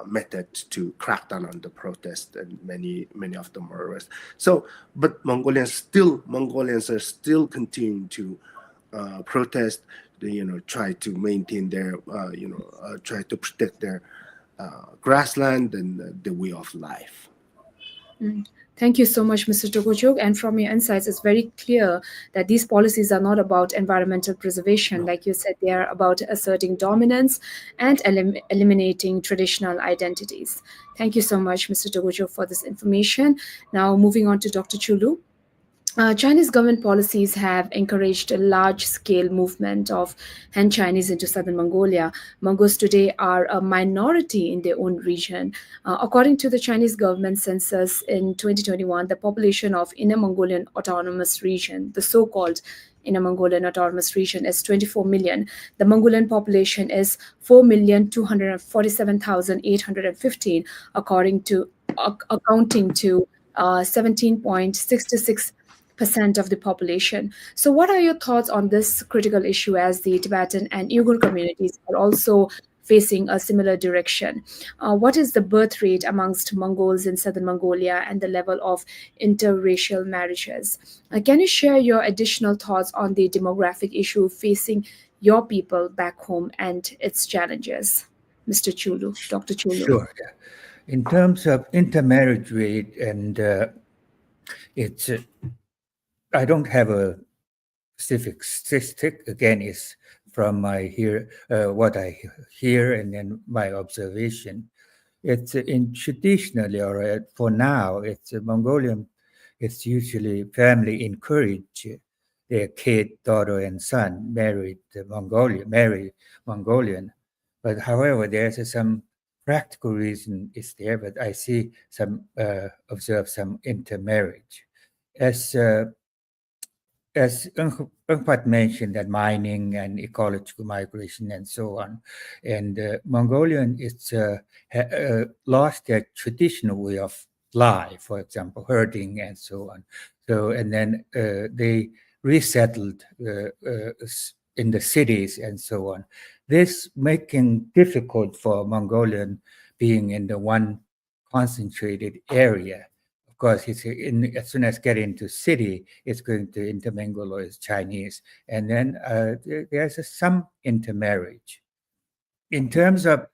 method to crack down on the protest, and many of them were arrested. So, but Mongolians are still continuing to protest. Try to maintain their, try to protect their grassland and the way of life. Thank you so much, Mr. Togochuk. And from your insights, it's very clear that these policies are not about environmental preservation. No. Like you said, they are about asserting dominance and eliminating traditional identities. Thank you so much, Mr. Togochuk, for this information. Now, moving on to Dr. Chulu. Chinese government policies have encouraged a large-scale movement of Han Chinese into Southern Mongolia. Mongols today are a minority in their own region. According to the Chinese government census in 2021, the population of Inner Mongolian Autonomous Region, the so-called Inner Mongolian Autonomous Region, is 24 million. The Mongolian population is 4,247,815, accounting to 17.66% of the population. So what are your thoughts on this critical issue, as the Tibetan and Uyghur communities are also facing a similar direction? What is the birth rate amongst Mongols in Southern Mongolia and the level of interracial marriages? Can you share your additional thoughts on the demographic issue facing your people back home and its challenges? Mr. Chulu, Dr. Chulu. Sure. In terms of intermarriage rate, and it's I don't have a specific statistic. Again, it's from my what I hear and then my observation. It's traditionally, or for now, it's Mongolian. It's usually family encourage their kid, daughter, and son marry Mongolian. But however, there's some practical reason is there. But I see observe some intermarriage, as Ungpat mentioned, that mining and ecological migration and so on, and Mongolian lost their traditional way of life, for example, herding and so on. So, and then they resettled in the cities and so on. This making difficult for Mongolian being in the one concentrated area. Of course, as soon as get into city, it's going to intermingle with Chinese, and then there's some intermarriage. In terms of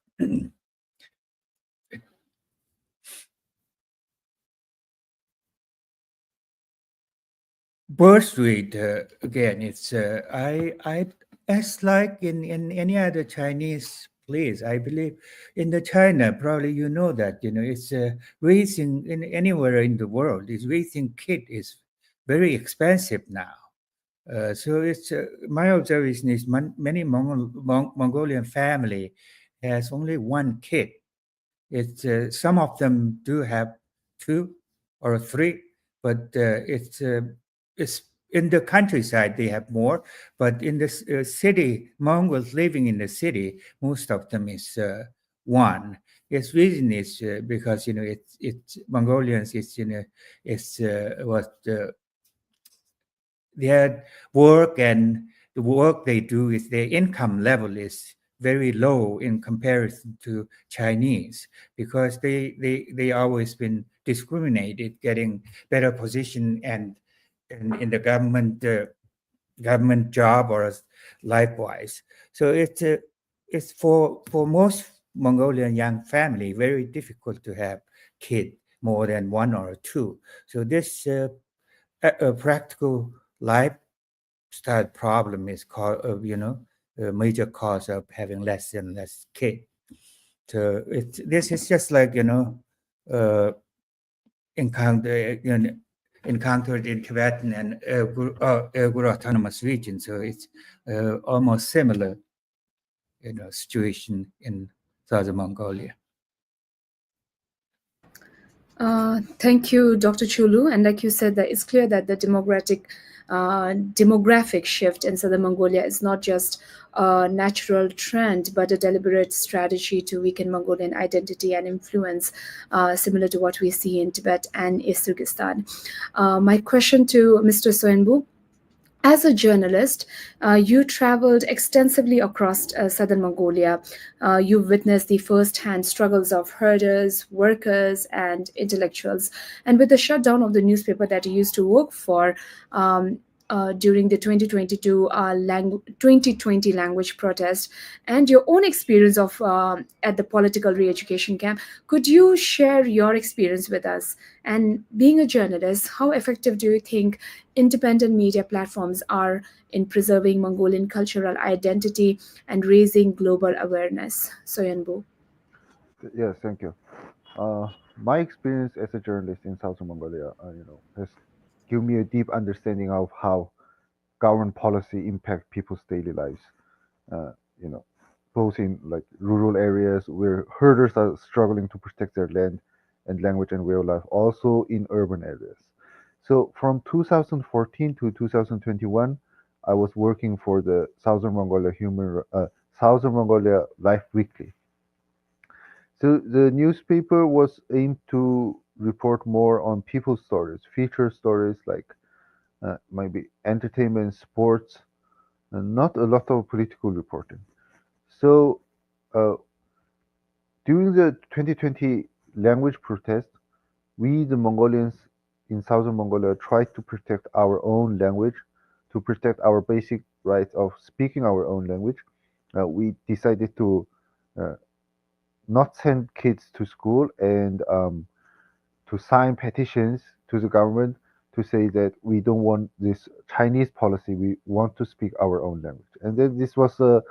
birth rate, again, it's as like in any other Chinese place, I believe in the China, probably you know that, it's raising in anywhere in the world, is raising kid is very expensive now. So it's my observation is many Mongolian family has only one kid. It's some of them do have two or three, but it's in the countryside they have more, but in the city, Mongols living in the city, most of them is one. Its reason is because it's Mongolians. It's what their work, and the work they do is their income level is very low in comparison to Chinese, because they always been discriminated, getting better position and in the government job or likewise. So it's for most Mongolian young family very difficult to have kid more than one or two. So this practical lifestyle problem is called major cause of having less and less kids. So this is just like encountered in Tibetan and Uyghur autonomous region. So it's almost similar, situation in Southern Mongolia. Thank you, Dr. Chulu. And like you said, that it's clear that the demographic shift in Southern Mongolia is not just a natural trend, but a deliberate strategy to weaken Mongolian identity and influence, similar to what we see in Tibet and East Turkestan. My question to Mr. Soenbu: as a journalist, you traveled extensively across southern Mongolia. You witnessed the first-hand struggles of herders, workers, and intellectuals. And with the shutdown of the newspaper that you used to work for during the 2020 language protest, and your own experience of at the political re-education camp, could you share your experience with us? And being a journalist, how effective do you think independent media platforms are in preserving Mongolian cultural identity and raising global awareness? Soyenbu. Yes, thank you. My experience as a journalist in Southern Mongolia, has given me a deep understanding of how government policy impact people's daily lives. Uh, you know, both in like rural areas where herders are struggling to protect their land and language and way of life, also in urban areas. So from 2014 to 2021, I was working for the Southern Mongolia Life Weekly. So the newspaper was aimed to report more on people's stories, feature stories like maybe entertainment, sports, and not a lot of political reporting. So uh, during the 2020 language protest, we, the Mongolians in Southern Mongolia, tried to protect our own language, to protect our basic rights of speaking our own language. We decided to uh, not send kids to school and to sign petitions to the government to say that we don't want this Chinese policy. We want to speak our own language. And then this was a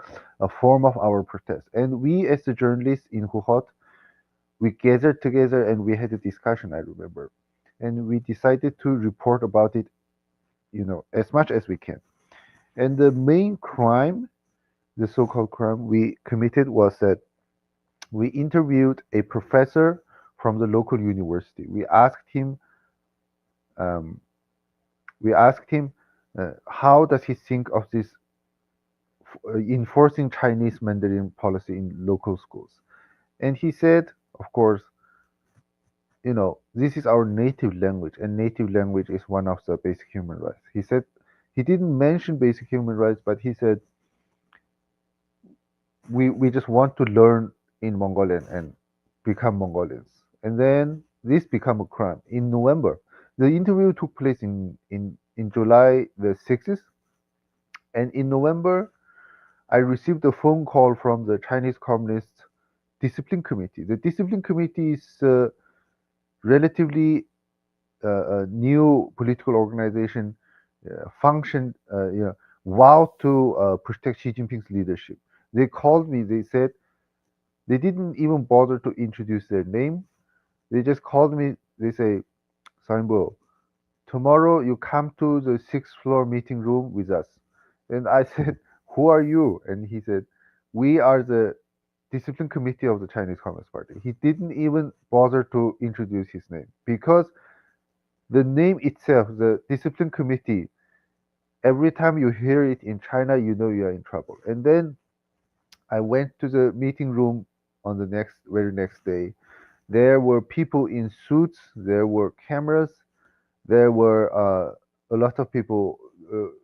form of our protest. And we, as the journalists in Huhot, we gathered together and we had a discussion, I remember. And we decided to report about it, as much as we can. And the main crime, the so called crime we committed, was that we interviewed a professor from the local university. Um, we asked him how does he think of this enforcing Chinese Mandarin policy in local schools. And he said, of course, this is our native language, and native language is one of the basic human rights. He said, he didn't mention basic human rights, but he said, we just want to learn in Mongolian and become Mongolians. And then this became a crime. In November, the interview took place in July the 6th, and in November, I received a phone call from the Chinese Communist Discipline Committee. The Discipline Committee is relatively a new political organization, functioned, vowed to protect Xi Jinping's leadership. They called me. They said they didn't even bother to introduce their name. They just called me. They say, Sanbo, tomorrow you come to the sixth floor meeting room with us. And I said, who are you? And he said, we are the discipline committee of the Chinese Communist Party. He didn't even bother to introduce his name because the name itself, the discipline committee, every time you hear it in China, you know you are in trouble. And then I went to the meeting room on the very next day. There were people in suits, there were cameras, there were a lot of people,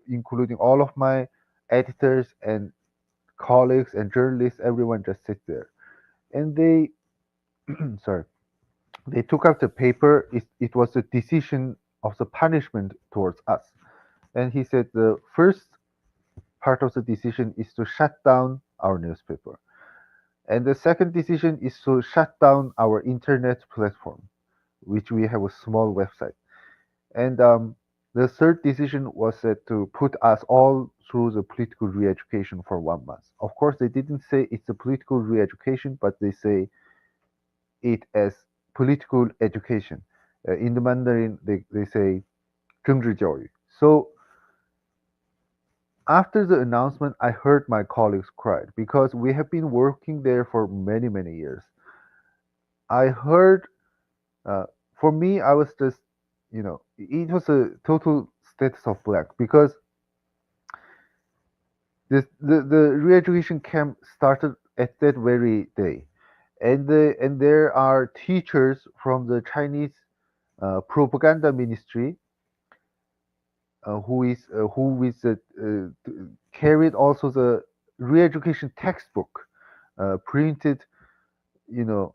including all of my editors and colleagues and journalists. Everyone just sit there, and they, sorry, they took out the paper. It was a decision of the punishment towards us, and he said the first part of the decision is to shut down our newspaper, and the second decision is to shut down our internet platform, which we have a small website, and The third decision was that to put us all through the political re-education for 1 month. Of course, they didn't say it's a political re-education, but they say it as political education. In the Mandarin, they say 政治教育. So after the announcement, I heard my colleagues cry because we have been working there for many, many years. I heard, uh, for me, I was just, it was a total status of black because the re-education camp started at that very day, and there are teachers from the Chinese propaganda ministry carried also the re-education textbook printed, you know,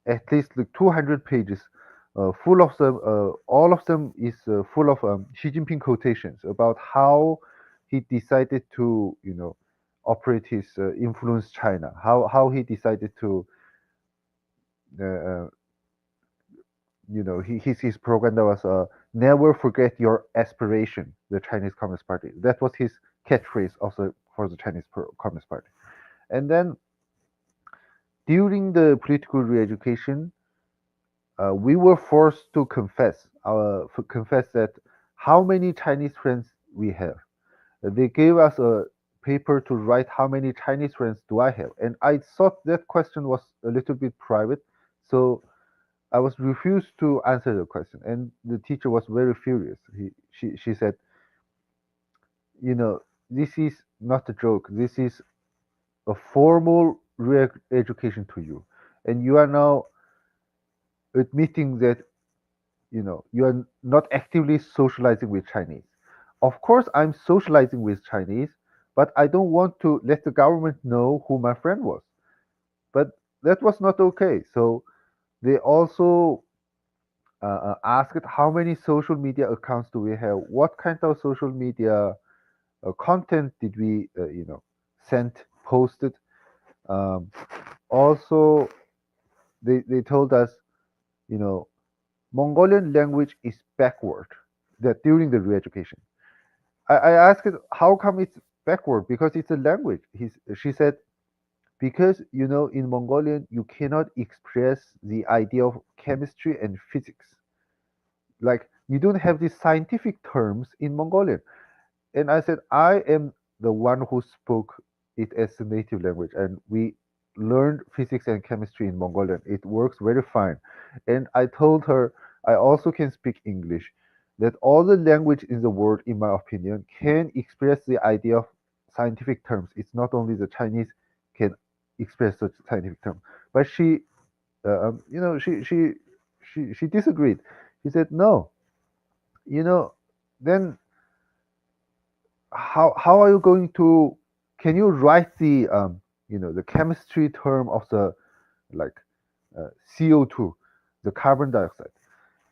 at least like 200 pages, full of them. All of them is full of Xi Jinping quotations about how he decided to, operate his influence China. How he decided to, uh, uh, his propaganda was never forget your aspiration, the Chinese Communist Party. That was his catchphrase also for the Chinese Communist Party. And then during the political re-education, we were forced to confess that how many Chinese friends we have. They gave us a paper to write how many Chinese friends do I have, and I thought that question was a little bit private, so I was refused to answer the question, and the teacher was very furious. She said, this is not a joke. This is a formal re-education to you, and you are now admitting that you are not actively socializing with Chinese. Of course, I'm socializing with Chinese, but I don't want to let the government know who my friend was. But that was not okay. So they also asked how many social media accounts do we have, what kind of social media content did we, sent, posted. Um, Also, they told us, you know, Mongolian language is backward. That during the re-education, I asked it, how come it's backward? Because it's a language. She said, because in Mongolian you cannot express the idea of chemistry and physics. Like you don't have these scientific terms in Mongolian. And I said, I am the one who spoke it as a native language, and we learned physics and chemistry in Mongolian. It works very fine. And I told her I also can speak English, that all the language in the world, in my opinion, can express the idea of scientific terms. It's not only the Chinese can express such scientific terms. But she, she disagreed. She said, no, you know, then how are you going to can you write the chemistry term of the like CO2, the carbon dioxide,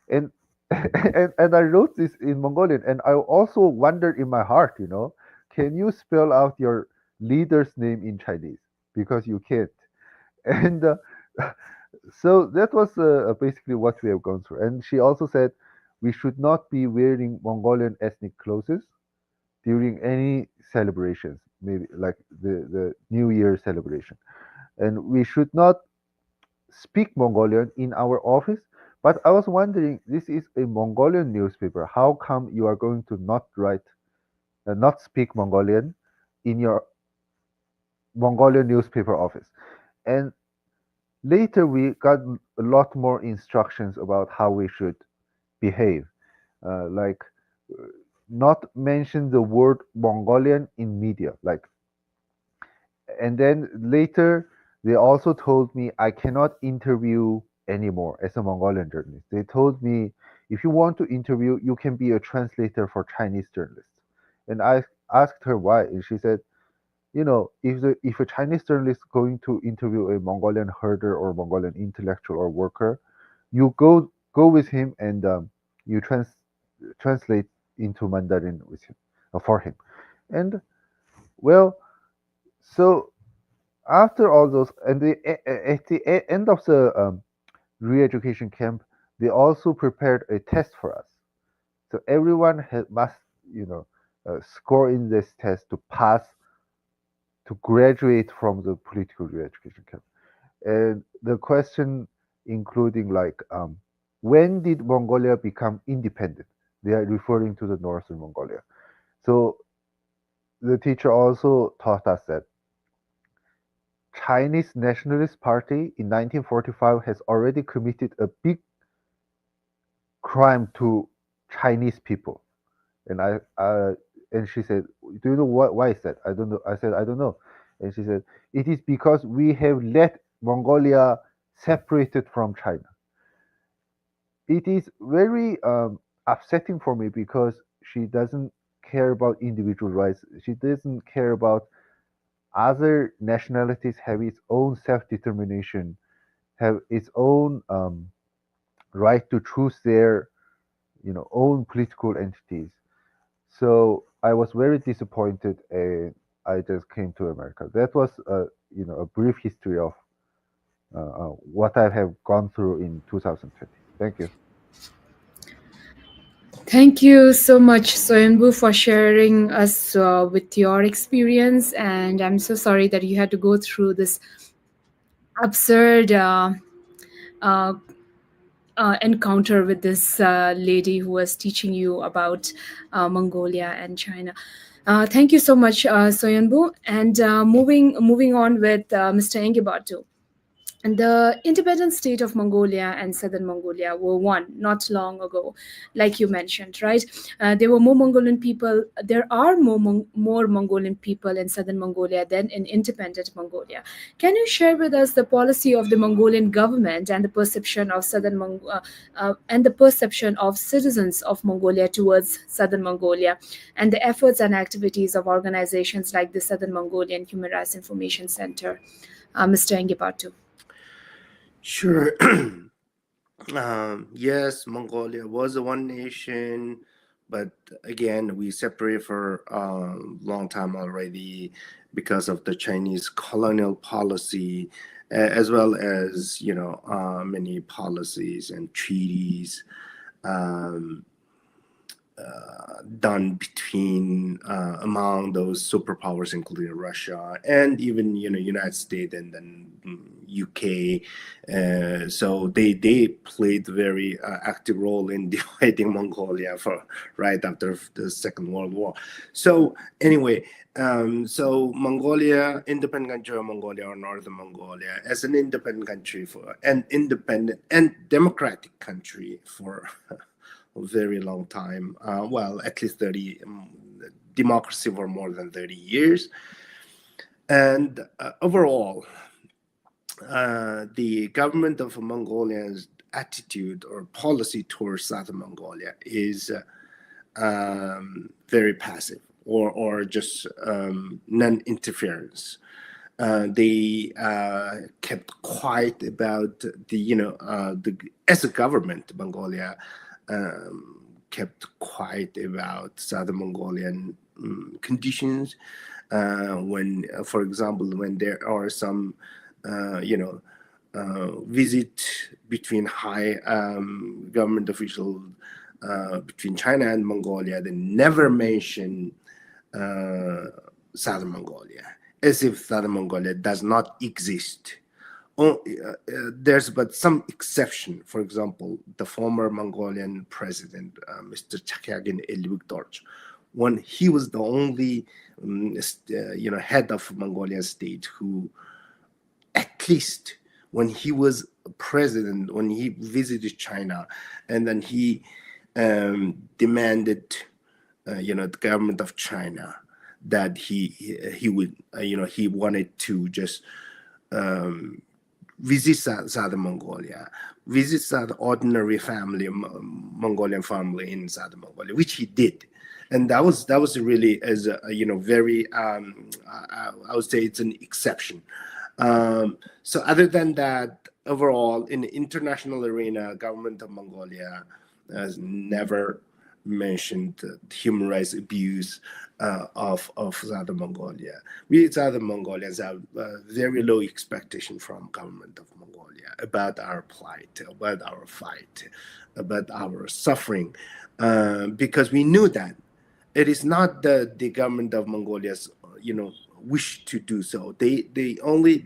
and and I wrote this in Mongolian, and I also wondered in my heart, can you spell out your leader's name in Chinese, because you can't. And so that was basically what we have gone through. And she also said we should not be wearing Mongolian ethnic clothes during any celebrations, maybe like the New Year celebration. And we should not speak Mongolian in our office. But I was wondering, this is a Mongolian newspaper. How come you are going to not speak Mongolian in your Mongolian newspaper office? And later we got a lot more instructions about how we should behave, like not mention the word Mongolian in media, like. And then later they also told me I cannot interview anymore as a Mongolian journalist. They told me if you want to interview, you can be a translator for Chinese journalists. And I asked her why, and she said, if a Chinese journalist going to interview a Mongolian herder or Mongolian intellectual or worker, you go with him and you translate into Mandarin with him, for him. And well, so after all those, and at the end of the re-education camp, they also prepared a test for us. So everyone must, score in this test to pass, to graduate from the political re-education camp. And the question including like, when did Mongolia become independent? They are referring to the Northern Mongolia. So the teacher also taught us that Chinese Nationalist Party in 1945 has already committed a big crime to Chinese people. And and she said, "Do you know why is that?" I don't know. I said, "I don't know." And she said, "It is because we have let Mongolia separated from China." It is very upsetting for me because she doesn't care about individual rights. She doesn't care about other nationalities have its own self-determination, have its own right to choose their, own political entities. So I was very disappointed, and I just came to America. That was a brief history of what I have gone through in 2020. Thank you. Thank you so much, Soyunbu, for sharing us with your experience. And I'm so sorry that you had to go through this absurd uh, encounter with this lady who was teaching you about Mongolia and China. Thank you so much, Soyunbu. And moving on with Mr. Engebatu. And the independent state of Mongolia and Southern Mongolia were one not long ago, like you mentioned, right? There were more Mongolian people. There are more Mongolian people in Southern Mongolia than in independent Mongolia. Can you share with us the policy of the Mongolian government and the perception of and the perception of citizens of Mongolia towards Southern Mongolia, and the efforts and activities of organizations like the Southern Mongolian Human Rights Information Center, Mr. Engebatu? Sure. Yes, Mongolia was a one nation, but again, we separate for a long time already because of the Chinese colonial policy, as well as many policies and treaties um, done between among those superpowers, including Russia and even United States and then UK. So they played very active role in dividing Mongolia for right after the Second World War. So anyway. So Mongolia, independent country of Mongolia or Northern Mongolia, as an independent country for an independent and democratic country for a very long time. Well, at least 30, democracy for more than 30 years. And overall, the government of Mongolia's attitude or policy towards Southern Mongolia is very passive or just non-interference. They kept quiet about as a government, Mongolia kept quiet about Southern Mongolian conditions. When, for example, when there are some, visit between high government officials between China and Mongolia, they never mention Southern Mongolia, as if Southern Mongolia does not exist. There's but some exception. For example, the former Mongolian president, Mr. Chakyagin Elbegdorj, when he was the only, head of Mongolian state who, at least when he was president, when he visited China, and then he demanded, the government of China that he would, he wanted to just visit Southern Mongolia, visit the ordinary family, Mongolian family in Southern Mongolia, which he did, and that was really as a, very I would say it's an exception. So other than that, overall in the international arena, government of Mongolia has never mentioned human rights abuse of Southern Mongolia. We Southern Mongolians have very low expectation from government of Mongolia about our plight, about our fight, about our suffering. because we knew that it is not the government of Mongolia's wish to do so. The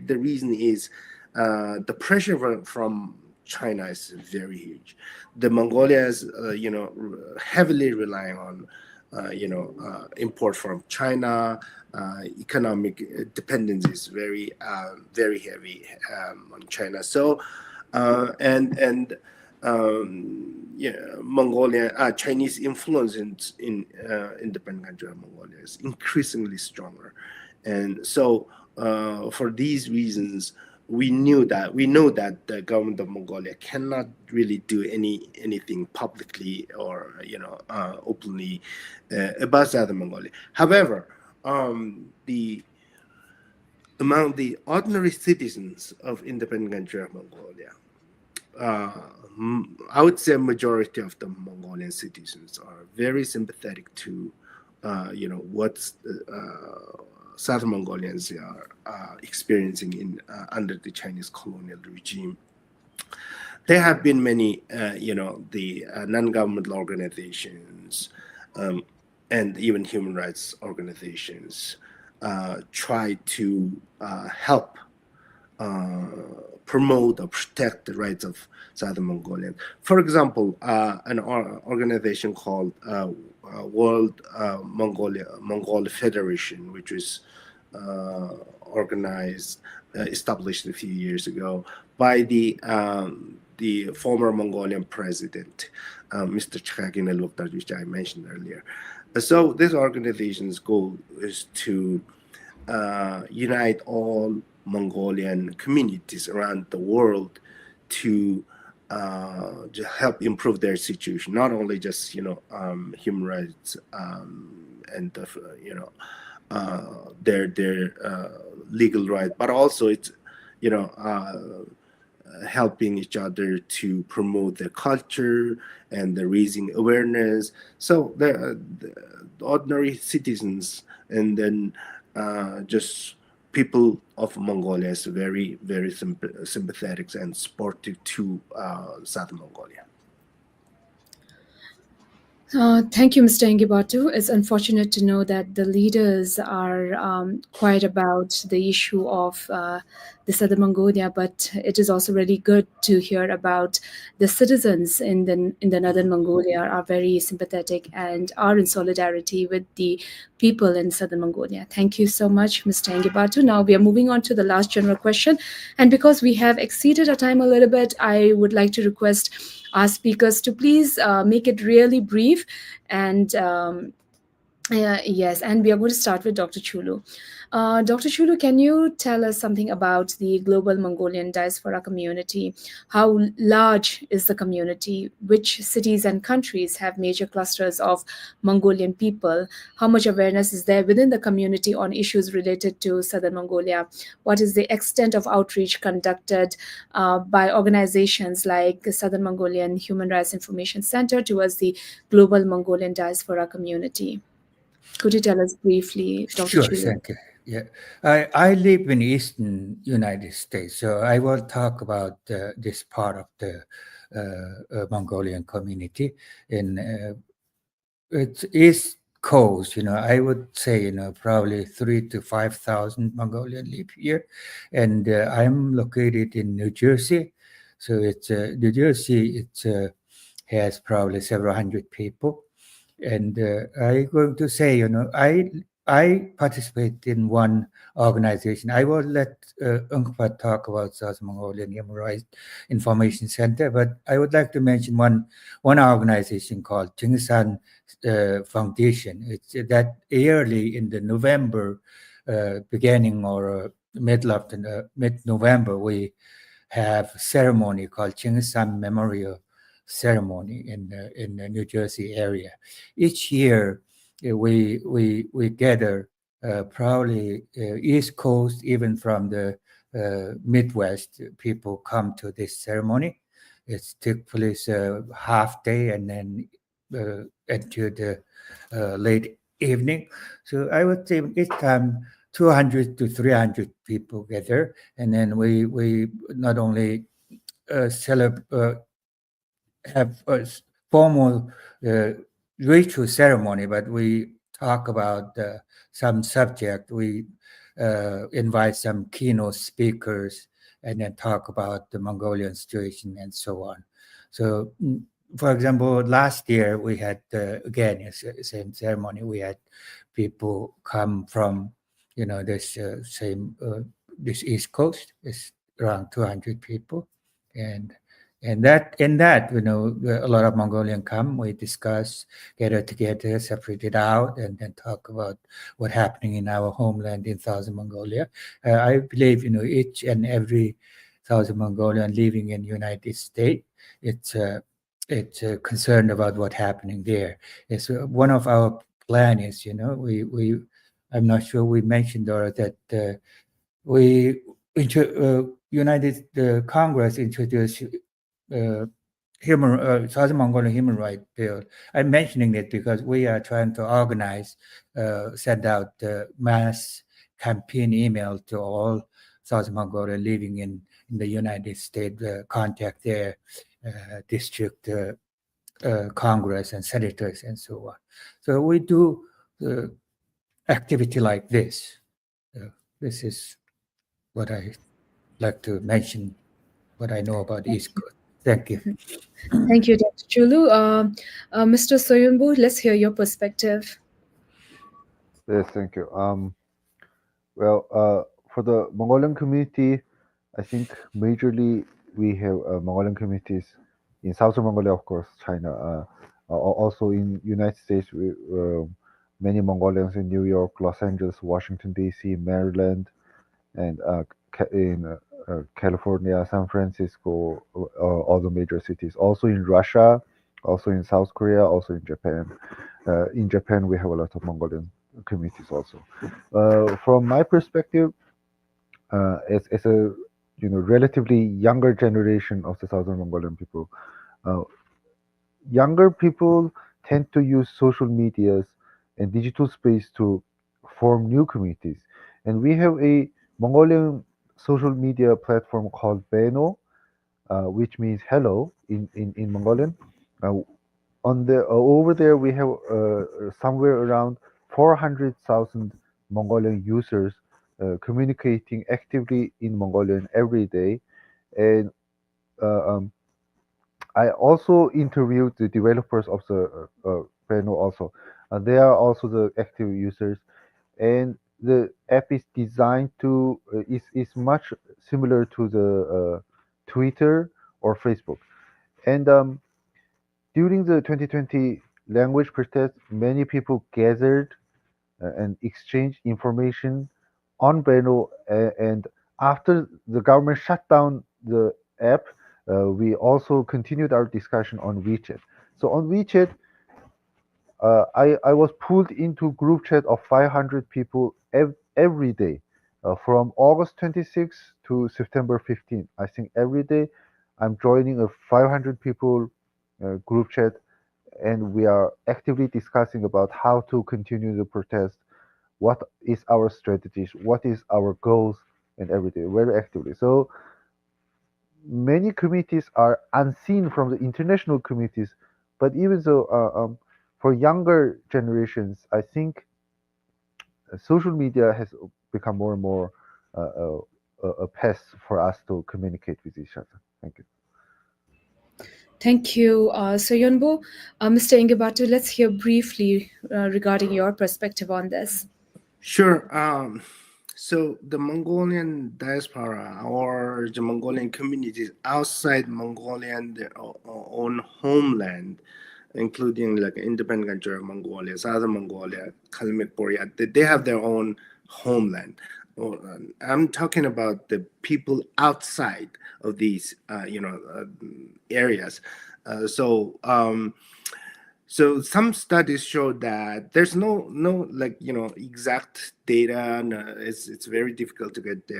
reason is the pressure from China is very huge. The Mongolia is heavily relying on import from China. Economic dependence is very very heavy on China. So Mongolian Chinese influence in independent country of Mongolia is increasingly stronger, and so for these reasons, we know that the government of Mongolia cannot really do anything publicly or openly about Southern Mongolia. However, the among the ordinary citizens of independent country of Mongolia, I would say a majority of the Mongolian citizens are very sympathetic to, what Southern Mongolians are experiencing in under the Chinese colonial regime. There have been many, the non-governmental organizations and even human rights organizations try to help promote or protect the rights of Southern Mongolians. For example, an organization called World Mongol Federation, which was established a few years ago by the former Mongolian president, Mr. Chagin, which I mentioned earlier. So this organization's goal is to unite all Mongolian communities around the world to help improve their situation, not only just human rights and their legal right, but also it's helping each other to promote their culture and the raising awareness. So the ordinary citizens and then just people of Mongolia is very, very sympathetic and supportive to Southern Mongolia. Thank you, Mr. Ngibatu. It's unfortunate to know that the leaders are quiet about the issue of the Southern Mongolia, but it is also really good to hear about the citizens in the Northern Mongolia are very sympathetic and are in solidarity with the people in Southern Mongolia. Thank you so much, Mr. Ngibatu. Now we are moving on to the last general question. And because we have exceeded our time a little bit, I would like to request our speakers to please make it really brief. And yes, and we are going to start with Dr. Chulu. Dr. Chulu, can you tell us something about the global Mongolian diaspora community? How large is the community? Which cities and countries have major clusters of Mongolian people? How much awareness is there within the community on issues related to Southern Mongolia? What is the extent of outreach conducted by organizations like the Southern Mongolian Human Rights Information Center towards the global Mongolian diaspora community? Could you tell us briefly, Dr. Sure, Chulu? thank you. Yeah, I live in Eastern United States, so I will talk about this part of the Mongolian community in it's East Coast. I would say probably 3,000 to 5,000 Mongolian live here, and I'm located in New Jersey, so it's New Jersey. It has probably several hundred people. And I'm going to say, I participate in one organization. I will let Ungpa talk about South Mongolian Human Rights Information Center, but I would like to mention one organization called Chingisan Foundation. It's that yearly in the November beginning or mid-November, we have ceremony called Chingisan Memorial Ceremony in the New Jersey area. Each year, we gather probably East Coast, even from the Midwest. People come to this ceremony. It takes place half day and then until the late evening. So I would say each time 200 to 300 people gather, and then we not only celebrate. Have formal ritual ceremony, but we talk about some subject. We invite some keynote speakers and then talk about the Mongolian situation and so on. So, for example, last year we had, again, same ceremony. We had people come from, this this East Coast. It's around 200 people. And that in that, a lot of Mongolian come, we discuss, gather together, separate it out, and then talk about what's happening in our homeland in Southern Mongolia. I believe, each and every Southern Mongolian living in the United States, it's concerned about what's happening there. It's one of our plan is, I'm not sure we mentioned or that we United Congress introduced Southern Mongolian human rights bill. I'm mentioning it because we are trying to organize, send out mass campaign email to all Southern Mongolia living in the United States, contact their district Congress and senators and so on. So we do activity like this. This is what I like to mention, what I know about East Coast. Thank you. Thank you, Dr. Chulu. Mr. Soyunbu, let's hear your perspective. Yes, thank you. Well, for the Mongolian community, I think majorly we have Mongolian communities in Southern Mongolia, of course, China, also in United States, many Mongolians in New York, Los Angeles, Washington D.C., Maryland, and in California, San Francisco, all the major cities. Also in Russia, also in South Korea, also in Japan. In Japan, we have a lot of Mongolian communities also. From my perspective, as a relatively younger generation of the Southern Mongolian people, younger people tend to use social medias and digital space to form new communities. And we have a Mongolian social media platform called Beno, which means hello in Mongolian. Over there, we have somewhere around 400,000 Mongolian users communicating actively in Mongolian every day. And I also interviewed the developers of the Beno also. They are also the active users, and the app is designed to is much similar to the Twitter or Facebook. And during the 2020 language protest, many people gathered and exchanged information on Beno. And after the government shut down the app, we also continued our discussion on WeChat. So on WeChat, I was pulled into group chat of 500 people every day from August 26th to September 15th. I think every day I'm joining a 500 people group chat, and we are actively discussing about how to continue the protest, what is our strategies, what is our goals, and every day very actively. So many communities are unseen from the international communities, but even so, for younger generations, I think social media has become more and more a path for us to communicate with each other. Thank you. Thank you, Soyunbu. Mr. Ingabatu, let's hear briefly regarding your perspective on this. Sure. So the Mongolian diaspora or the Mongolian communities outside Mongolian, their own homeland, including like independent country of Mongolia, Southern Mongolia, Kalmyk, Buryat, they have their own homeland. I'm talking about the people outside of these, areas. So some studies show that there's no exact data. No, it's very difficult to get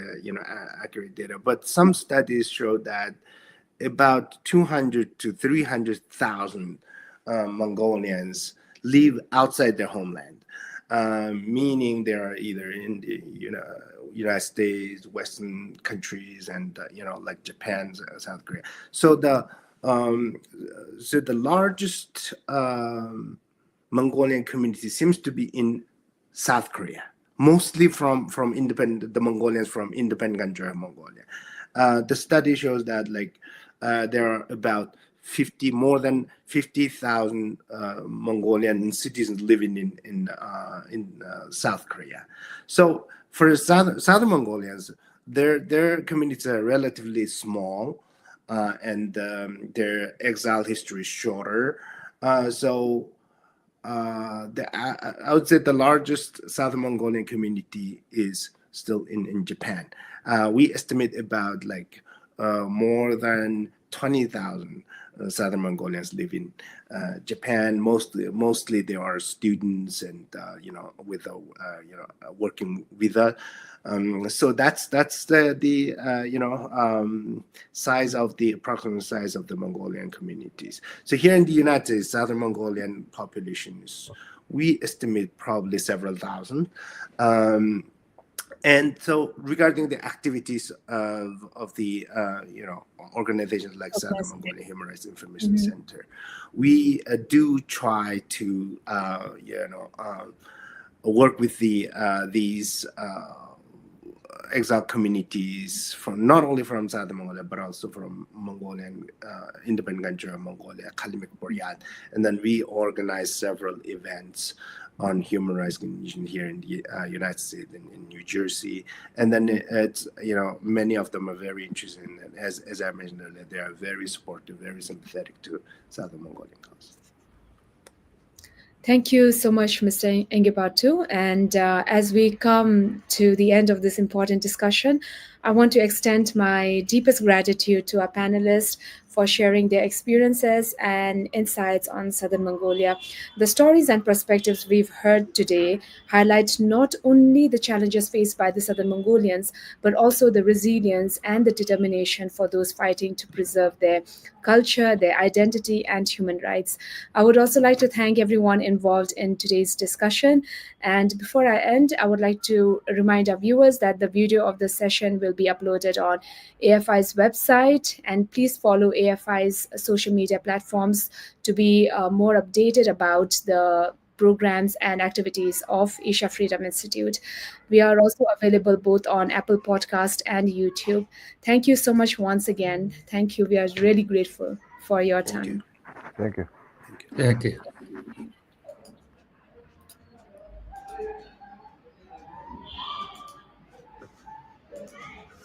accurate data. But some studies show that about 200 to 300,000 Mongolians live outside their homeland, meaning they are either in the United States, Western countries, and like Japan, South Korea. So the So the largest Mongolian community seems to be in South Korea, mostly from the Mongolians from independent country of Mongolia. The study shows that there are about more than 50,000 Mongolian citizens living in South Korea. So for Southern Mongolians, their communities are relatively small, and their exile history is shorter. I would say the largest Southern Mongolian community is still in Japan. We estimate about more than 20,000 Southern Mongolians live in Japan. Mostly they are students and with a working visa. So that's the approximate size of the Mongolian communities. So here in the United States, Southern Mongolian populations, we estimate probably several thousand. And so regarding the activities of the organizations like Southern Mongolia Human Rights Information Center, we do try to work with these exile communities from not only from Southern Mongolia but also from Mongolian independent country of Mongolia, Kalimik Boryat, and then we organize several events on human rights conditions here in the United States, in New Jersey, and then it's many of them are very interested in it. As I mentioned earlier, they are very supportive, very sympathetic to Southern Mongolian cause. Thank you so much, Mr. Engepatu. And as we come to the end of this important discussion, I want to extend my deepest gratitude to our panelists for sharing their experiences and insights on Southern Mongolia. The stories and perspectives we've heard today highlight not only the challenges faced by the Southern Mongolians, but also the resilience and the determination for those fighting to preserve their culture, their identity, and human rights. I would also like to thank everyone involved in today's discussion. And before I end, I would like to remind our viewers that the video of the session will be uploaded on AFI's website, and please follow AFI's social media platforms to be more updated about the programs and activities of Asia Freedom Institute. We are also available both on Apple Podcast and YouTube. Thank you so much once again. Thank you. We are really grateful for your time. Thank you. Thank you.